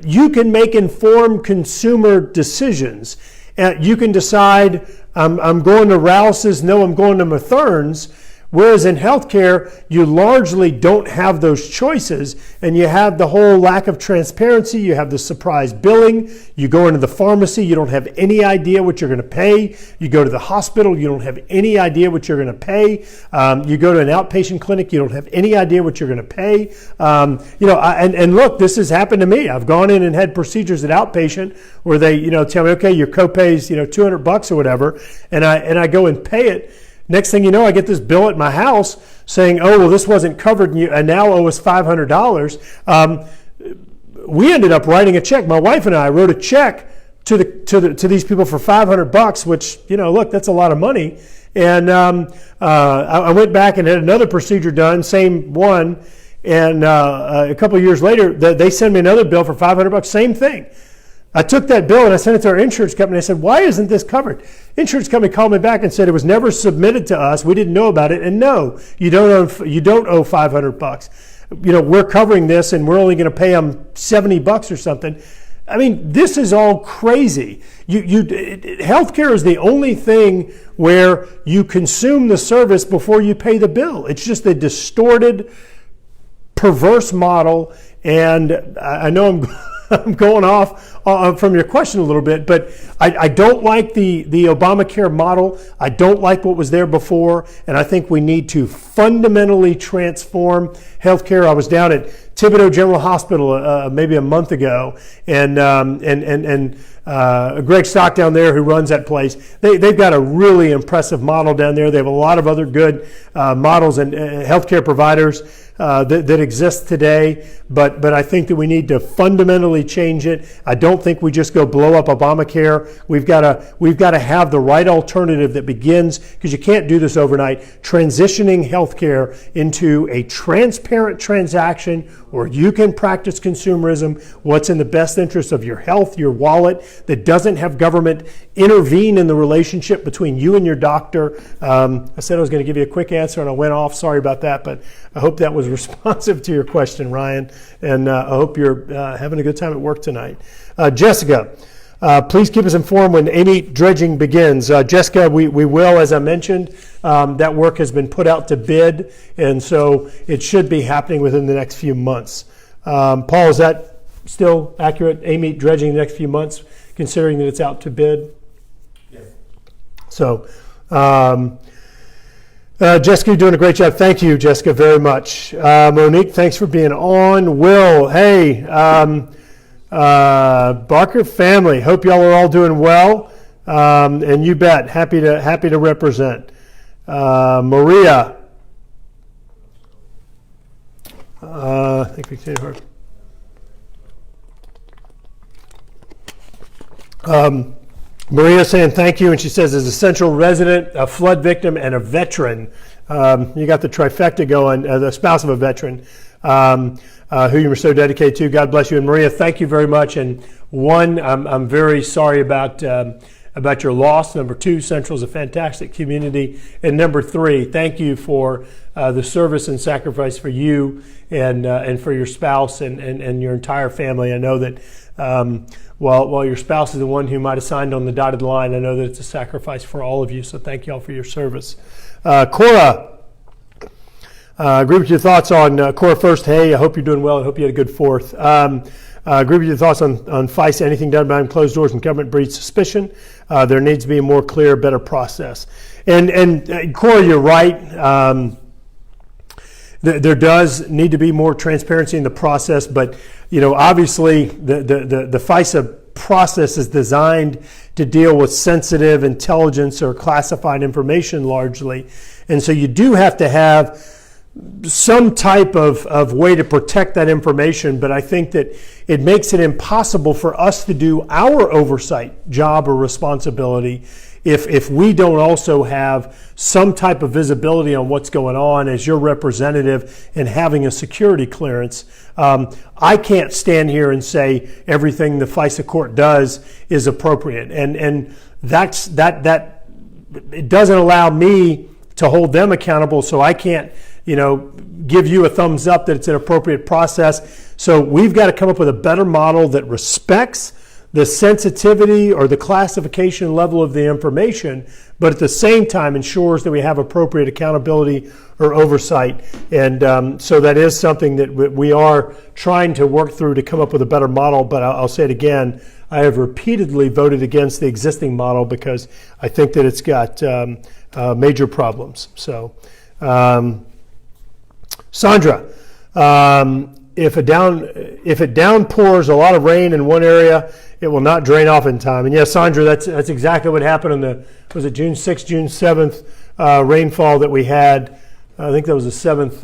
You can make informed consumer decisions. You can decide, I'm going to Rouse's, no, I'm going to Mathern's. Whereas in healthcare, you largely don't have those choices, and you have the whole lack of transparency. You have the surprise billing. You go into the pharmacy, you don't have any idea what you're going to pay. You go to the hospital, you don't have any idea what you're going to pay. You go to an outpatient clinic, you don't have any idea what you're going to pay. And look, this has happened to me. I've gone in and had procedures at outpatient where they, tell me, okay, your copay is, $200 or whatever, and I go and pay it. Next thing you know, I get this bill at my house saying, oh, well, this wasn't covered and you now owe us $500. We ended up writing a check. My wife and I wrote a check to these people for $500, which, look, that's a lot of money. And I went back and had another procedure done, same one. And a couple of years later, they sent me another bill for $500, same thing. I took that bill and I sent it to our insurance company. I said, why isn't this covered? Insurance company called me back and said it was never submitted to us. We didn't know about it. And no, you don't owe $500. We're covering this and we're only going to pay them $70 or something. This is all crazy. Healthcare is the only thing where you consume the service before you pay the bill. It's just a distorted, perverse model. And I know I'm going off from your question a little bit, but I don't like the Obamacare model. I don't like what was there before, and I think we need to fundamentally transform healthcare. I was down at Thibodeau General Hospital maybe a month ago, and Greg Stock down there, who runs that place, they've got a really impressive model down there. They have a lot of other good models and healthcare providers that exist today, but I think that we need to fundamentally change it. I don't think we just go blow up Obamacare. We've got to have the right alternative that begins, because you can't do this overnight, transitioning healthcare into a transparent transaction where you can practice consumerism, what's in the best interest of your health, your wallet, that doesn't have government intervene in the relationship between you and your doctor. I said I was going to give you a quick answer and I went off. Sorry about that, but I hope that was responsive to your question, Ryan, and I hope you're having a good time at work tonight. Jessica, please keep us informed when Amy dredging begins. Jessica, we will, as I mentioned, that work has been put out to bid, and so it should be happening within the next few months. Paul, is that still accurate? amite dredging the next few months, considering that it's out to bid. Yeah. So, Jessica, you're doing a great job. Thank you, Jessica, very much. Monique, thanks for being on. Will, hey, Barker family, hope y'all are all doing well. And you bet, happy to represent. Maria, I think we can her. Maria saying thank you, and she says, as a Central resident, a flood victim, and a veteran, you got the trifecta going, the spouse of a veteran, who you were so dedicated to. God bless you. And Maria, thank you very much. And one, I'm very sorry about your loss. Number two, Central is a fantastic community. And number three, thank you for the service and sacrifice for you and for your spouse and your entire family. I know that while your spouse is the one who might have signed on the dotted line, I know that it's a sacrifice for all of you. So thank you all for your service. Cora, agree with your thoughts on Cora first. Hey, I hope you're doing well. I hope you had a good Fourth. Agree with your thoughts on FICE. Anything done behind closed doors and government breeds suspicion. There needs to be a more clear, better process. And Cora, you're right. There does need to be more transparency in the process, but obviously the FISA process is designed to deal with sensitive intelligence or classified information largely, and so you do have to have some type of way to protect that information, but I think that it makes it impossible for us to do our oversight job or responsibility if we don't also have some type of visibility on what's going on as your representative and having a security clearance. I can't stand here and say everything the FISA court does is appropriate, and that it doesn't allow me to hold them accountable, so I can't give you a thumbs up that it's an appropriate process. So we've got to come up with a better model that respects the sensitivity or the classification level of the information, but at the same time ensures that we have appropriate accountability or oversight. And so that is something that we are trying to work through to come up with a better model. But I'll say it again, I have repeatedly voted against the existing model because I think that it's got major problems. So, Sandra, if it downpours a lot of rain in one area, it will not drain off in time. And yes, Sandra, that's exactly what happened on was it June 6th, June 7th rainfall that we had. I think that was the 7th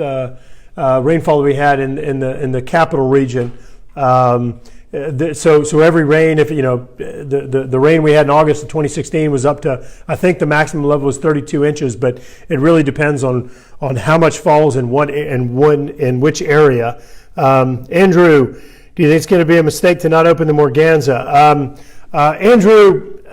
rainfall that we had in the capital region. So every rain, if the rain we had in August of 2016 was up to, I think the maximum level was 32 inches, but it really depends on how much falls in which area. Andrew, do you think it's going to be a mistake to not open the Morganza? Andrew,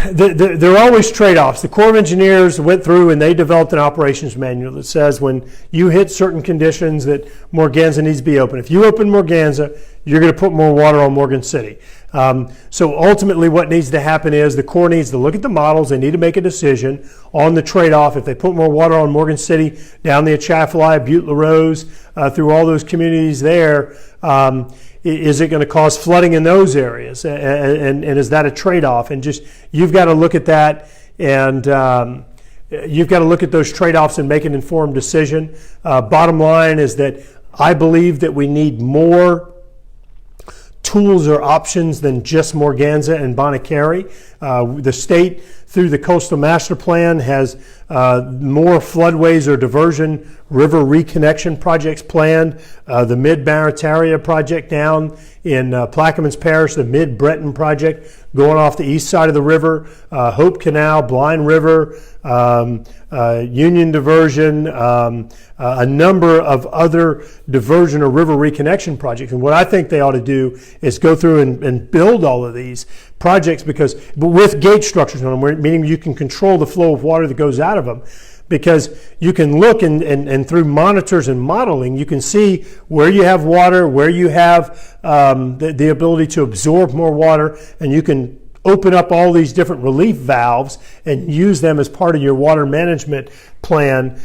there are always trade-offs. The Corps of Engineers went through and they developed an operations manual that says when you hit certain conditions that Morganza needs to be open. If you open Morganza, you're going to put more water on Morgan City. So ultimately what needs to happen is the Corps needs to look at the models. They need to make a decision on the trade-off. If they put more water on Morgan City, down the Atchafalaya, Butte, LaRose, through all those communities there, is it going to cause flooding in those areas? And is that a trade-off? And just, you've got to look at that, and you've got to look at those trade-offs and make an informed decision. Bottom line is that I believe that we need more tools or options than just Morganza and Bonacary. The state, through the Coastal Master Plan, has more floodways or diversion river reconnection projects planned. The Mid-Barataria project down in Plaquemines Parish, the Mid-Breton project going off the east side of the river, Hope Canal, Blind River, Union Diversion, a number of other diversion or river reconnection projects. And what I think they ought to do is go through and build all of these projects but with gate structures on them, meaning you can control the flow of water that goes out of them. Because you can look and through monitors and modeling, you can see where you have water, where you have the ability to absorb more water, and you can open up all these different relief valves and use them as part of your water management plan.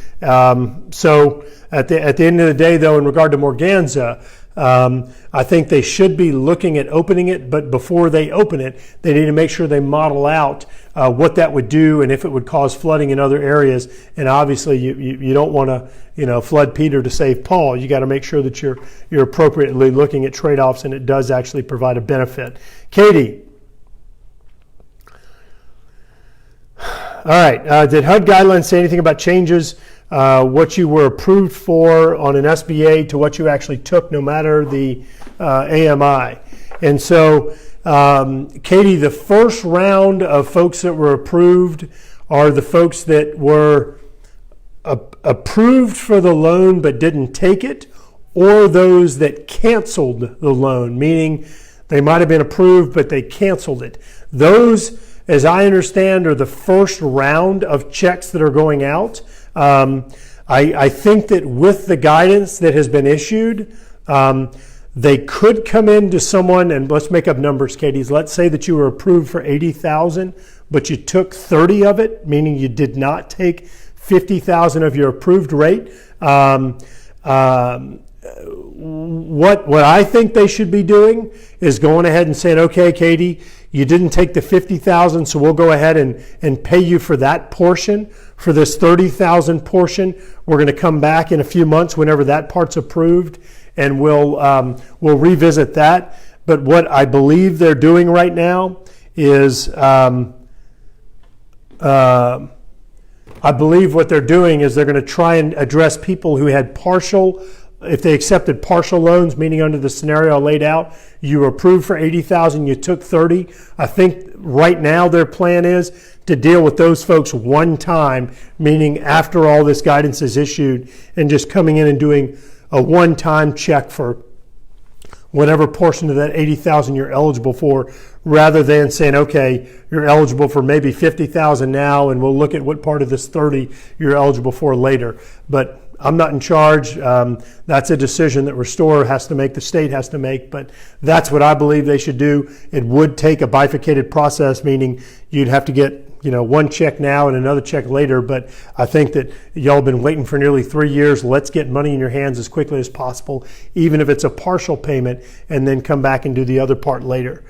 So at the end of the day, though, in regard to Morganza, I think they should be looking at opening it, but before they open it, they need to make sure they model out what that would do and if it would cause flooding in other areas. And obviously, you don't want to flood Peter to save Paul. You got to make sure that you're appropriately looking at trade-offs, and it does actually provide a benefit. Katie. All right. Did HUD guidelines say anything about changes, what you were approved for on an SBA to what you actually took, no matter the AMI? And so, Katie, the first round of folks that were approved are the folks that were approved for the loan but didn't take it, or those that canceled the loan, meaning they might have been approved but they canceled it. Those, as I understand, are the first round of checks that are going out. I think that with the guidance that has been issued, they could come into someone, and let's make up numbers, Katie. Let's say that you were approved for $80,000, but you took 30 of it, meaning you did not take $50,000 of your approved rate. What I think they should be doing is going ahead and saying, okay, Katie, you didn't take the $50,000, so we'll go ahead and pay you for that portion. For this $30,000 portion, we're going to come back in a few months whenever that part's approved, and we'll revisit that. But what I believe they're doing right now is, I believe what they're doing is they're going to try and address people who had partial. If they accepted partial loans, meaning under the scenario I laid out, you were approved for $80,000, you took 30. I think right now their plan is to deal with those folks one time, meaning after all this guidance is issued, and just coming in and doing a one-time check for whatever portion of that $80,000 you're eligible for, rather than saying, okay, you're eligible for maybe $50,000 now, and we'll look at what part of this 30 you're eligible for later. But I'm not in charge. That's a decision that Restore has to make, the state has to make, but that's what I believe they should do. It would take a bifurcated process, meaning you'd have to get one check now and another check later, but I think that y'all have been waiting for nearly 3 years. Let's get money in your hands as quickly as possible, even if it's a partial payment, and then come back and do the other part later.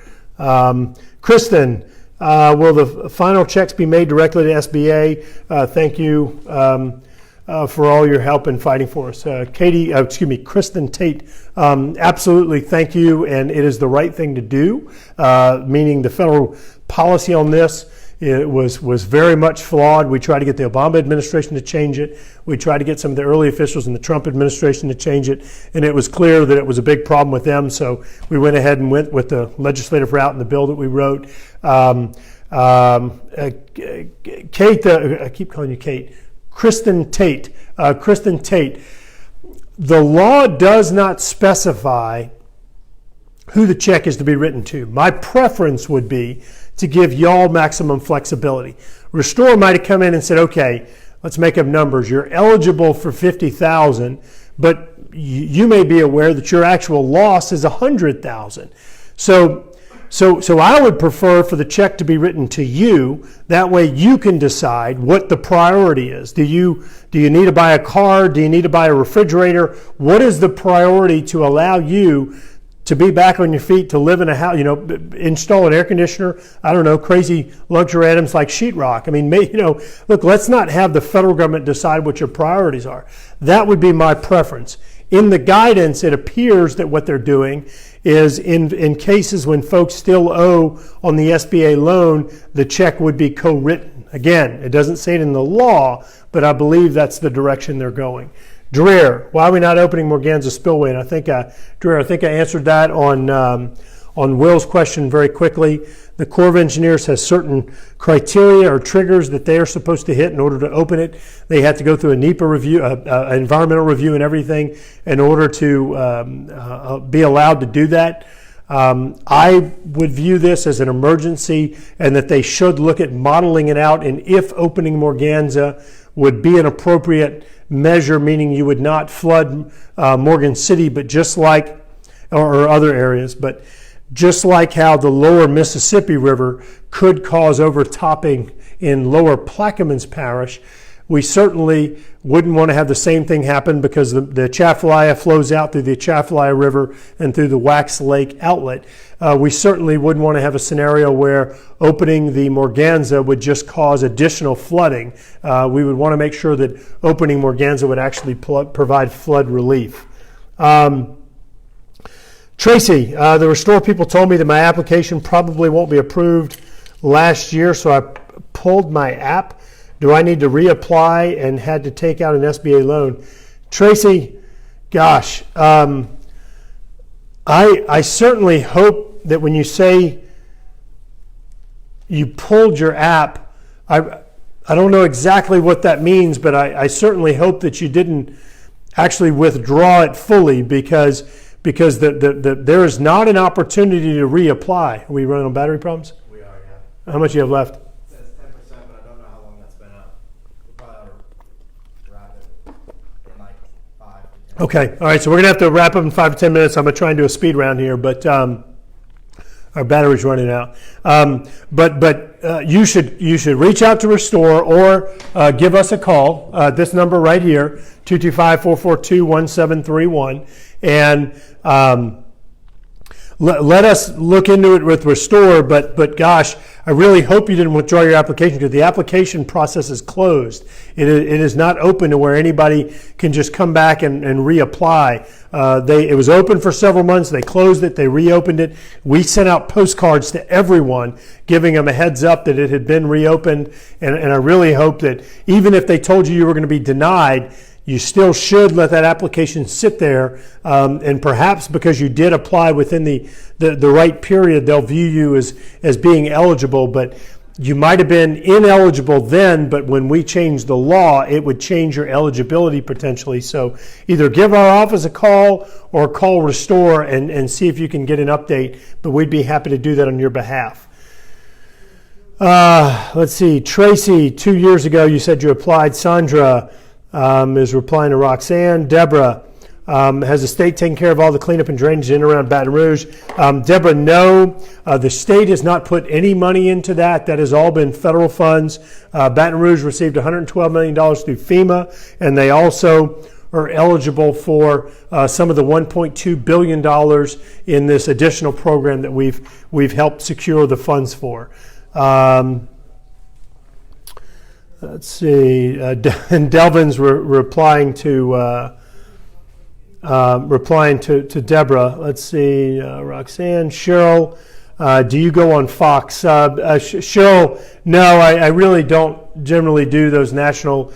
Kristen, will the final checks be made directly to SBA? Thank you for all your help in fighting for us. Kristen Tate, absolutely thank you, and it is the right thing to do, meaning the federal policy on this, it was very much flawed. We tried to get the Obama administration to change it. We tried to get some of the early officials in the Trump administration to change it, and it was clear that it was a big problem with them, so we went ahead and went with the legislative route in the bill that we wrote. Kate, I keep calling you Kate. Kristen Tate. The law does not specify who the check is to be written to. My preference would be to give y'all maximum flexibility. Restore might have come in and said, okay, let's make up numbers. You're eligible for $50,000, but you may be aware that your actual loss is $100,000. So I would prefer for the check to be written to you. That way you can decide what the priority is. Do you need to buy a car? Do you need to buy a refrigerator? What is the priority to allow you to be back on your feet, to live in a house, install an air conditioner, I don't know, crazy luxury items like sheetrock. I mean, look, let's not have the federal government decide what your priorities are. That would be my preference. In the guidance, it appears that what they're doing is in cases when folks still owe on the SBA loan, the check would be co-written. Again, it doesn't say it in the law, but I believe that's the direction they're going. Dreer, why are we not opening Morganza Spillway? And I think I answered that on Will's question very quickly. The Corps of Engineers has certain criteria or triggers that they are supposed to hit in order to open it. They have to go through a NEPA review, environmental review and everything in order to be allowed to do that. I would view this as an emergency, and that they should look at modeling it out, and if opening Morganza would be an appropriate measure, meaning you would not flood Morgan City, but just like, or other areas, but just like how the lower Mississippi River could cause overtopping in lower Plaquemines Parish, we certainly wouldn't want to have the same thing happen because the Atchafalaya flows out through the Atchafalaya River and through the Wax Lake outlet. We certainly wouldn't want to have a scenario where opening the Morganza would just cause additional flooding. We would want to make sure that opening Morganza would actually provide flood relief. Tracy, the Restore people told me that my application probably won't be approved last year, so I pulled my app. Do I need to reapply and had to take out an SBA loan? Tracy, gosh, I certainly hope that when you say you pulled your app, I don't know exactly what that means, but I certainly hope that you didn't actually withdraw it fully because there is not an opportunity to reapply. Are we running on battery problems? We are, yeah. How much do you have left? It says 10%, but I don't know how long that's been out. We'll probably ought to wrap it in like 5 to 10. Okay, all right, so we're going to have to wrap up in 5 to 10 minutes. I'm going to try and do a speed round here, but our battery's running out. But you should reach out to Restore or give us a call. This number right here, 225-442-1731, and let us look into it with Restore. But gosh, I really hope you didn't withdraw your application because the application process is closed. It is not open to where anybody can just come back and reapply. It was open for several months. They closed it. They reopened it. We sent out postcards to everyone giving them a heads up that it had been reopened. And I really hope that even if they told you were going to be denied, you still should let that application sit there, and perhaps because you did apply within the right period, they'll view you as being eligible. But you might have been ineligible then, but when we change the law, it would change your eligibility potentially. So either give our office a call or call Restore and see if you can get an update, but we'd be happy to do that on your behalf. Let's see, Tracy, 2 years ago you said you applied. Sandra is replying to Roxanne. Deborah, has the state taken care of all the cleanup and drainage in and around Baton Rouge? Deborah, no. The state has not put any money into that. That has all been federal funds. Baton Rouge received $112 million through FEMA, and they also are eligible for some of the $1.2 billion in this additional program that we've helped secure the funds for. Let's see, and Delvin's replying to Deborah. Let's see, Roxanne, Cheryl, do you go on Fox? Cheryl, no, I really don't generally do those national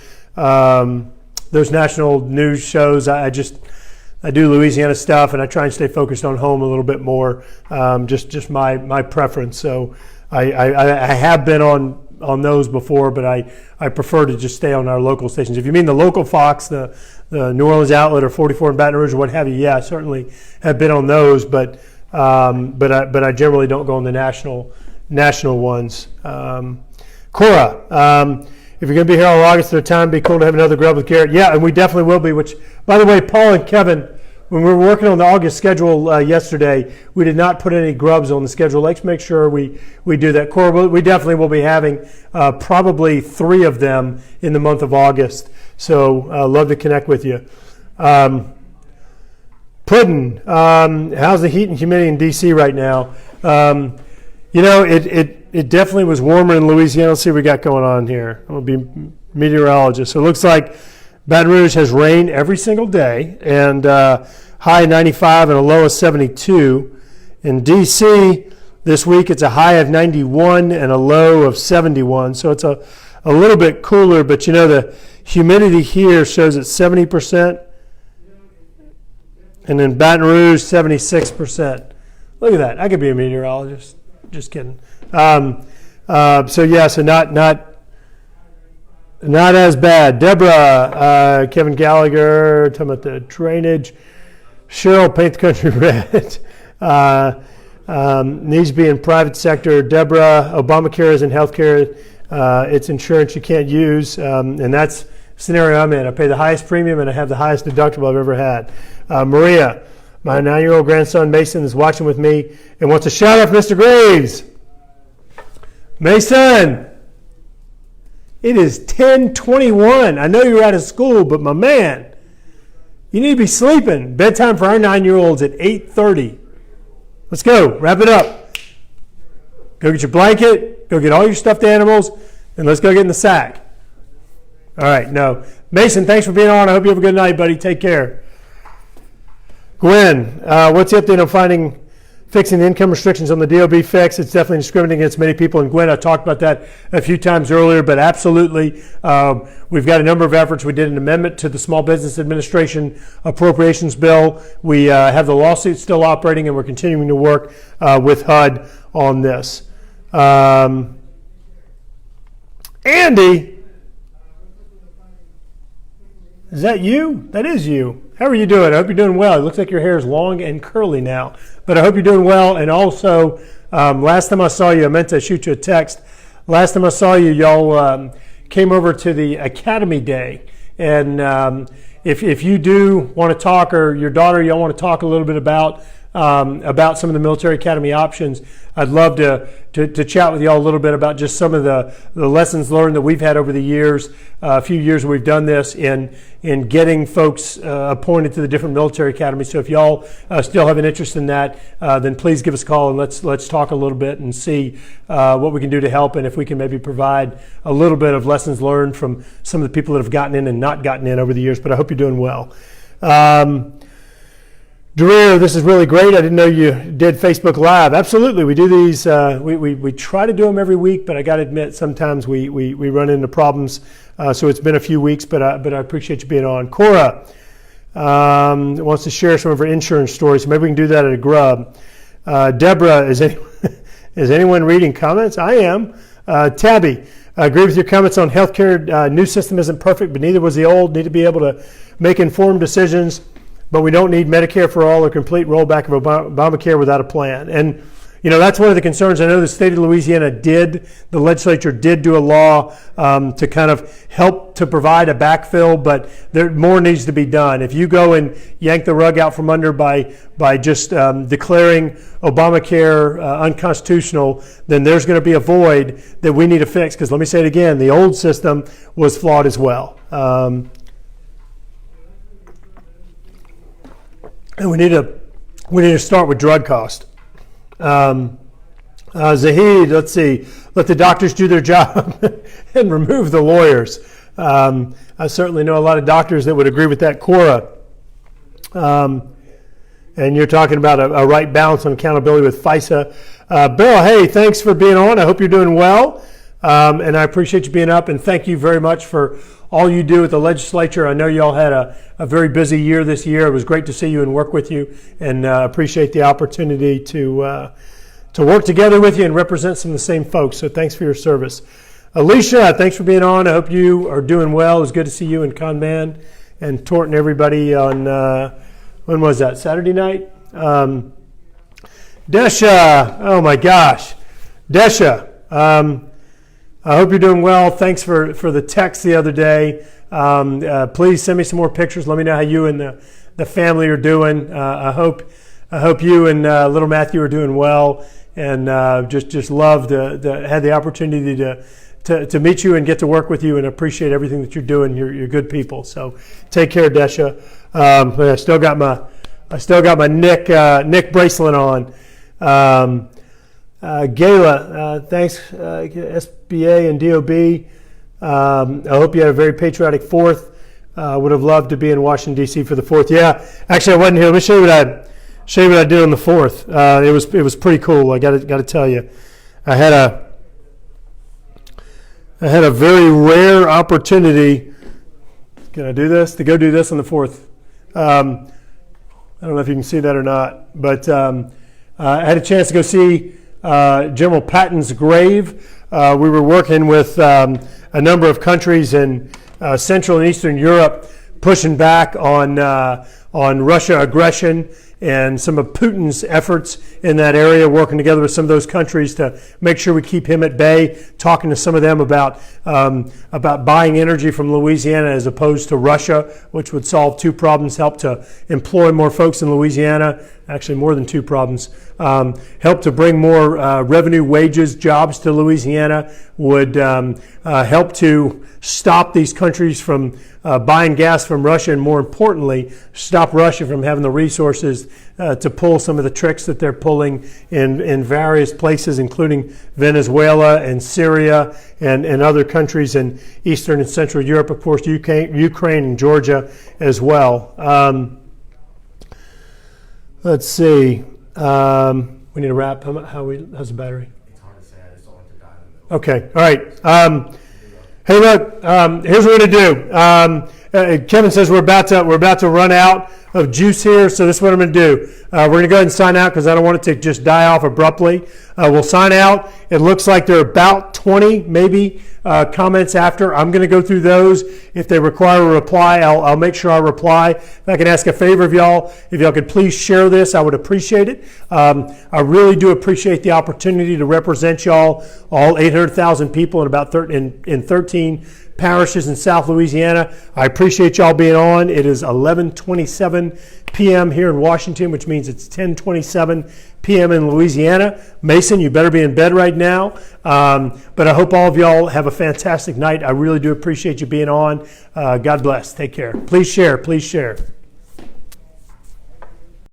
news shows. I do Louisiana stuff, and I try and stay focused on home a little bit more. Just my preference. So I have been on those before, but I prefer to just stay on our local stations. If you mean the local Fox, the New Orleans outlet or 44 in Baton Rouge or what have you, yeah, I certainly have been on those, but I generally don't go on the national ones. Cora, if you're going to be here all August at a time, it'd be cool to have another grub with Garrett. Yeah, and we definitely will be, which, by the way, Paul and Kevin, when we were working on the August schedule yesterday, we did not put any grubs on the schedule. Let's make sure we do that. Cora, we definitely will be having probably 3 of them in the month of August. So love to connect with you. Puddin', how's the heat and humidity in D.C. right now? It definitely was warmer in Louisiana. Let's see what we got going on here. I'm going to be meteorologist. So it looks like Baton Rouge has rain every single day, and high 95 and a low of 72. In D.C. this week, it's a high of 91 and a low of 71. So it's a little bit cooler, but the humidity here shows it's 70%, and in Baton Rouge, 76%. Look at that. I could be a meteorologist. Just kidding. So not as bad. Deborah, Kevin Gallagher, talking about the drainage. Cheryl, paint the country red. Needs to be in private sector. Deborah, Obamacare is in healthcare. It's insurance you can't use. And that's the scenario I'm in. I pay the highest premium and I have the highest deductible I've ever had. Maria, my 9-year-old grandson Mason is watching with me and wants to shout out Mr. Graves. Mason! It is 10:21. I know you're out of school, but my man, you need to be sleeping. Bedtime for our 9-year-olds at 8:30. Let's go. Wrap it up. Go get your blanket. Go get all your stuffed animals, and let's go get in the sack. All right. No. Mason, thanks for being on. I hope you have a good night, buddy. Take care. Gwen, what's the update on fixing the income restrictions on the DOB fix? It's definitely discriminating against many people. And Gwen, I talked about that a few times earlier, but absolutely, we've got a number of efforts. We did an amendment to the Small Business Administration Appropriations Bill. We have the lawsuit still operating, and we're continuing to work with HUD on this. Andy, is that you? That is you. How are you doing? I hope you're doing well. It looks like your hair is long and curly now, but I hope you're doing well. And also, last time I saw you, I meant to shoot you a text. Last time I saw you, y'all came over to the Academy Day. And if you do want to talk, or your daughter, y'all want to talk a little bit about some of the military academy options, I'd love to chat with y'all a little bit about just some of the lessons learned that we've had over the years, a few years we've done this in getting folks appointed to the different military academies. So if y'all still have an interest in that, then please give us a call and let's talk a little bit and see what we can do to help, and if we can maybe provide a little bit of lessons learned from some of the people that have gotten in and not gotten in over the years. But I hope you're doing well. Dreer, this is really great. I didn't know you did Facebook Live. Absolutely, we do these. We try to do them every week, but I got to admit sometimes we run into problems. So it's been a few weeks, but I appreciate you being on. Cora wants to share some of her insurance stories. So maybe we can do that at a grub. Deborah, is anyone reading comments? I am. Tabby, I agree with your comments on healthcare. New system isn't perfect, but neither was the old. Need to be able to make informed decisions. But we don't need Medicare for all or complete rollback of Obamacare without a plan. And, that's one of the concerns. I know the state of Louisiana the legislature did do a law to kind of help to provide a backfill, but more needs to be done. If you go and yank the rug out from under by just declaring Obamacare unconstitutional, then there's going to be a void that we need to fix. Because let me say it again, the old system was flawed as well. And we need to start with drug cost. Zahid, let's see. Let the doctors do their job and remove the lawyers. I certainly know a lot of doctors that would agree with that. Cora, and you're talking about a right balance on accountability with FISA. Bill, hey, thanks for being on. I hope you're doing well. And I appreciate you being up, and thank you very much for all you do at the legislature. I know you all had a very busy year this year. It was great to see you and work with you, and appreciate the opportunity to work together with you and represent some of the same folks. So thanks for your service. Alicia, thanks for being on. I hope you are doing well. It was good to see you and Conman and Tort and everybody on, when was that, Saturday night? Desha, oh my gosh. Desha, I hope you're doing well. Thanks for the text the other day. Please send me some more pictures. Let me know how you and the family are doing. I hope you and little Matthew are doing well, and just love to have the opportunity to meet you and get to work with you, and appreciate everything that you're doing. You're good people. So take care, Desha. I still got my Nick bracelet on. Gayla, thanks, SBA and DOB. I hope you had a very patriotic 4th. Would have loved to be in Washington, D.C. for the 4th. Yeah, actually, I wasn't here. Let me show you what I did on the 4th. It was pretty cool. I got to tell you, I had a very rare opportunity. Can I do this? To go do this on the 4th. I don't know if you can see that or not, but I had a chance to go see General Patton's grave. We were working with a number of countries in Central and Eastern Europe, pushing back on Russia aggression, and some of Putin's efforts in that area, working together with some of those countries to make sure we keep him at bay, talking to some of them about buying energy from Louisiana as opposed to Russia, which would solve two problems, help to employ more folks in Louisiana, actually more than two problems, help to bring more revenue, wages, jobs to Louisiana, would help to stop these countries from buying gas from Russia, and more importantly, stop Russia from having the resources to pull some of the tricks that they're pulling in various places, including Venezuela and Syria and other countries in Eastern and Central Europe, of course, Ukraine and Georgia as well. Let's see. We need to wrap. How's the battery? It's hard to say. I just don't like to die in the middle. Okay. All right. Hey, look. Here's what we're gonna do. Kevin says we're about to run out of juice here, so this is what I'm gonna do. We're gonna go ahead and sign out because I don't want it to just die off abruptly. We'll sign out. It looks like there are about 20 maybe comments after. I'm gonna go through those. If they require a reply, I'll make sure I reply. If I can ask a favor of y'all, if y'all could please share this, I would appreciate it. I really do appreciate the opportunity to represent y'all, all 800,000 people in about 13 parishes in South Louisiana. I appreciate y'all being on. It is 11:27 p.m. here in Washington, which means it's 10:27 p.m. in Louisiana. Mason, you better be in bed right now. But I hope all of y'all have a fantastic night. I really do appreciate you being on. God bless. Take care. Please share. Please share.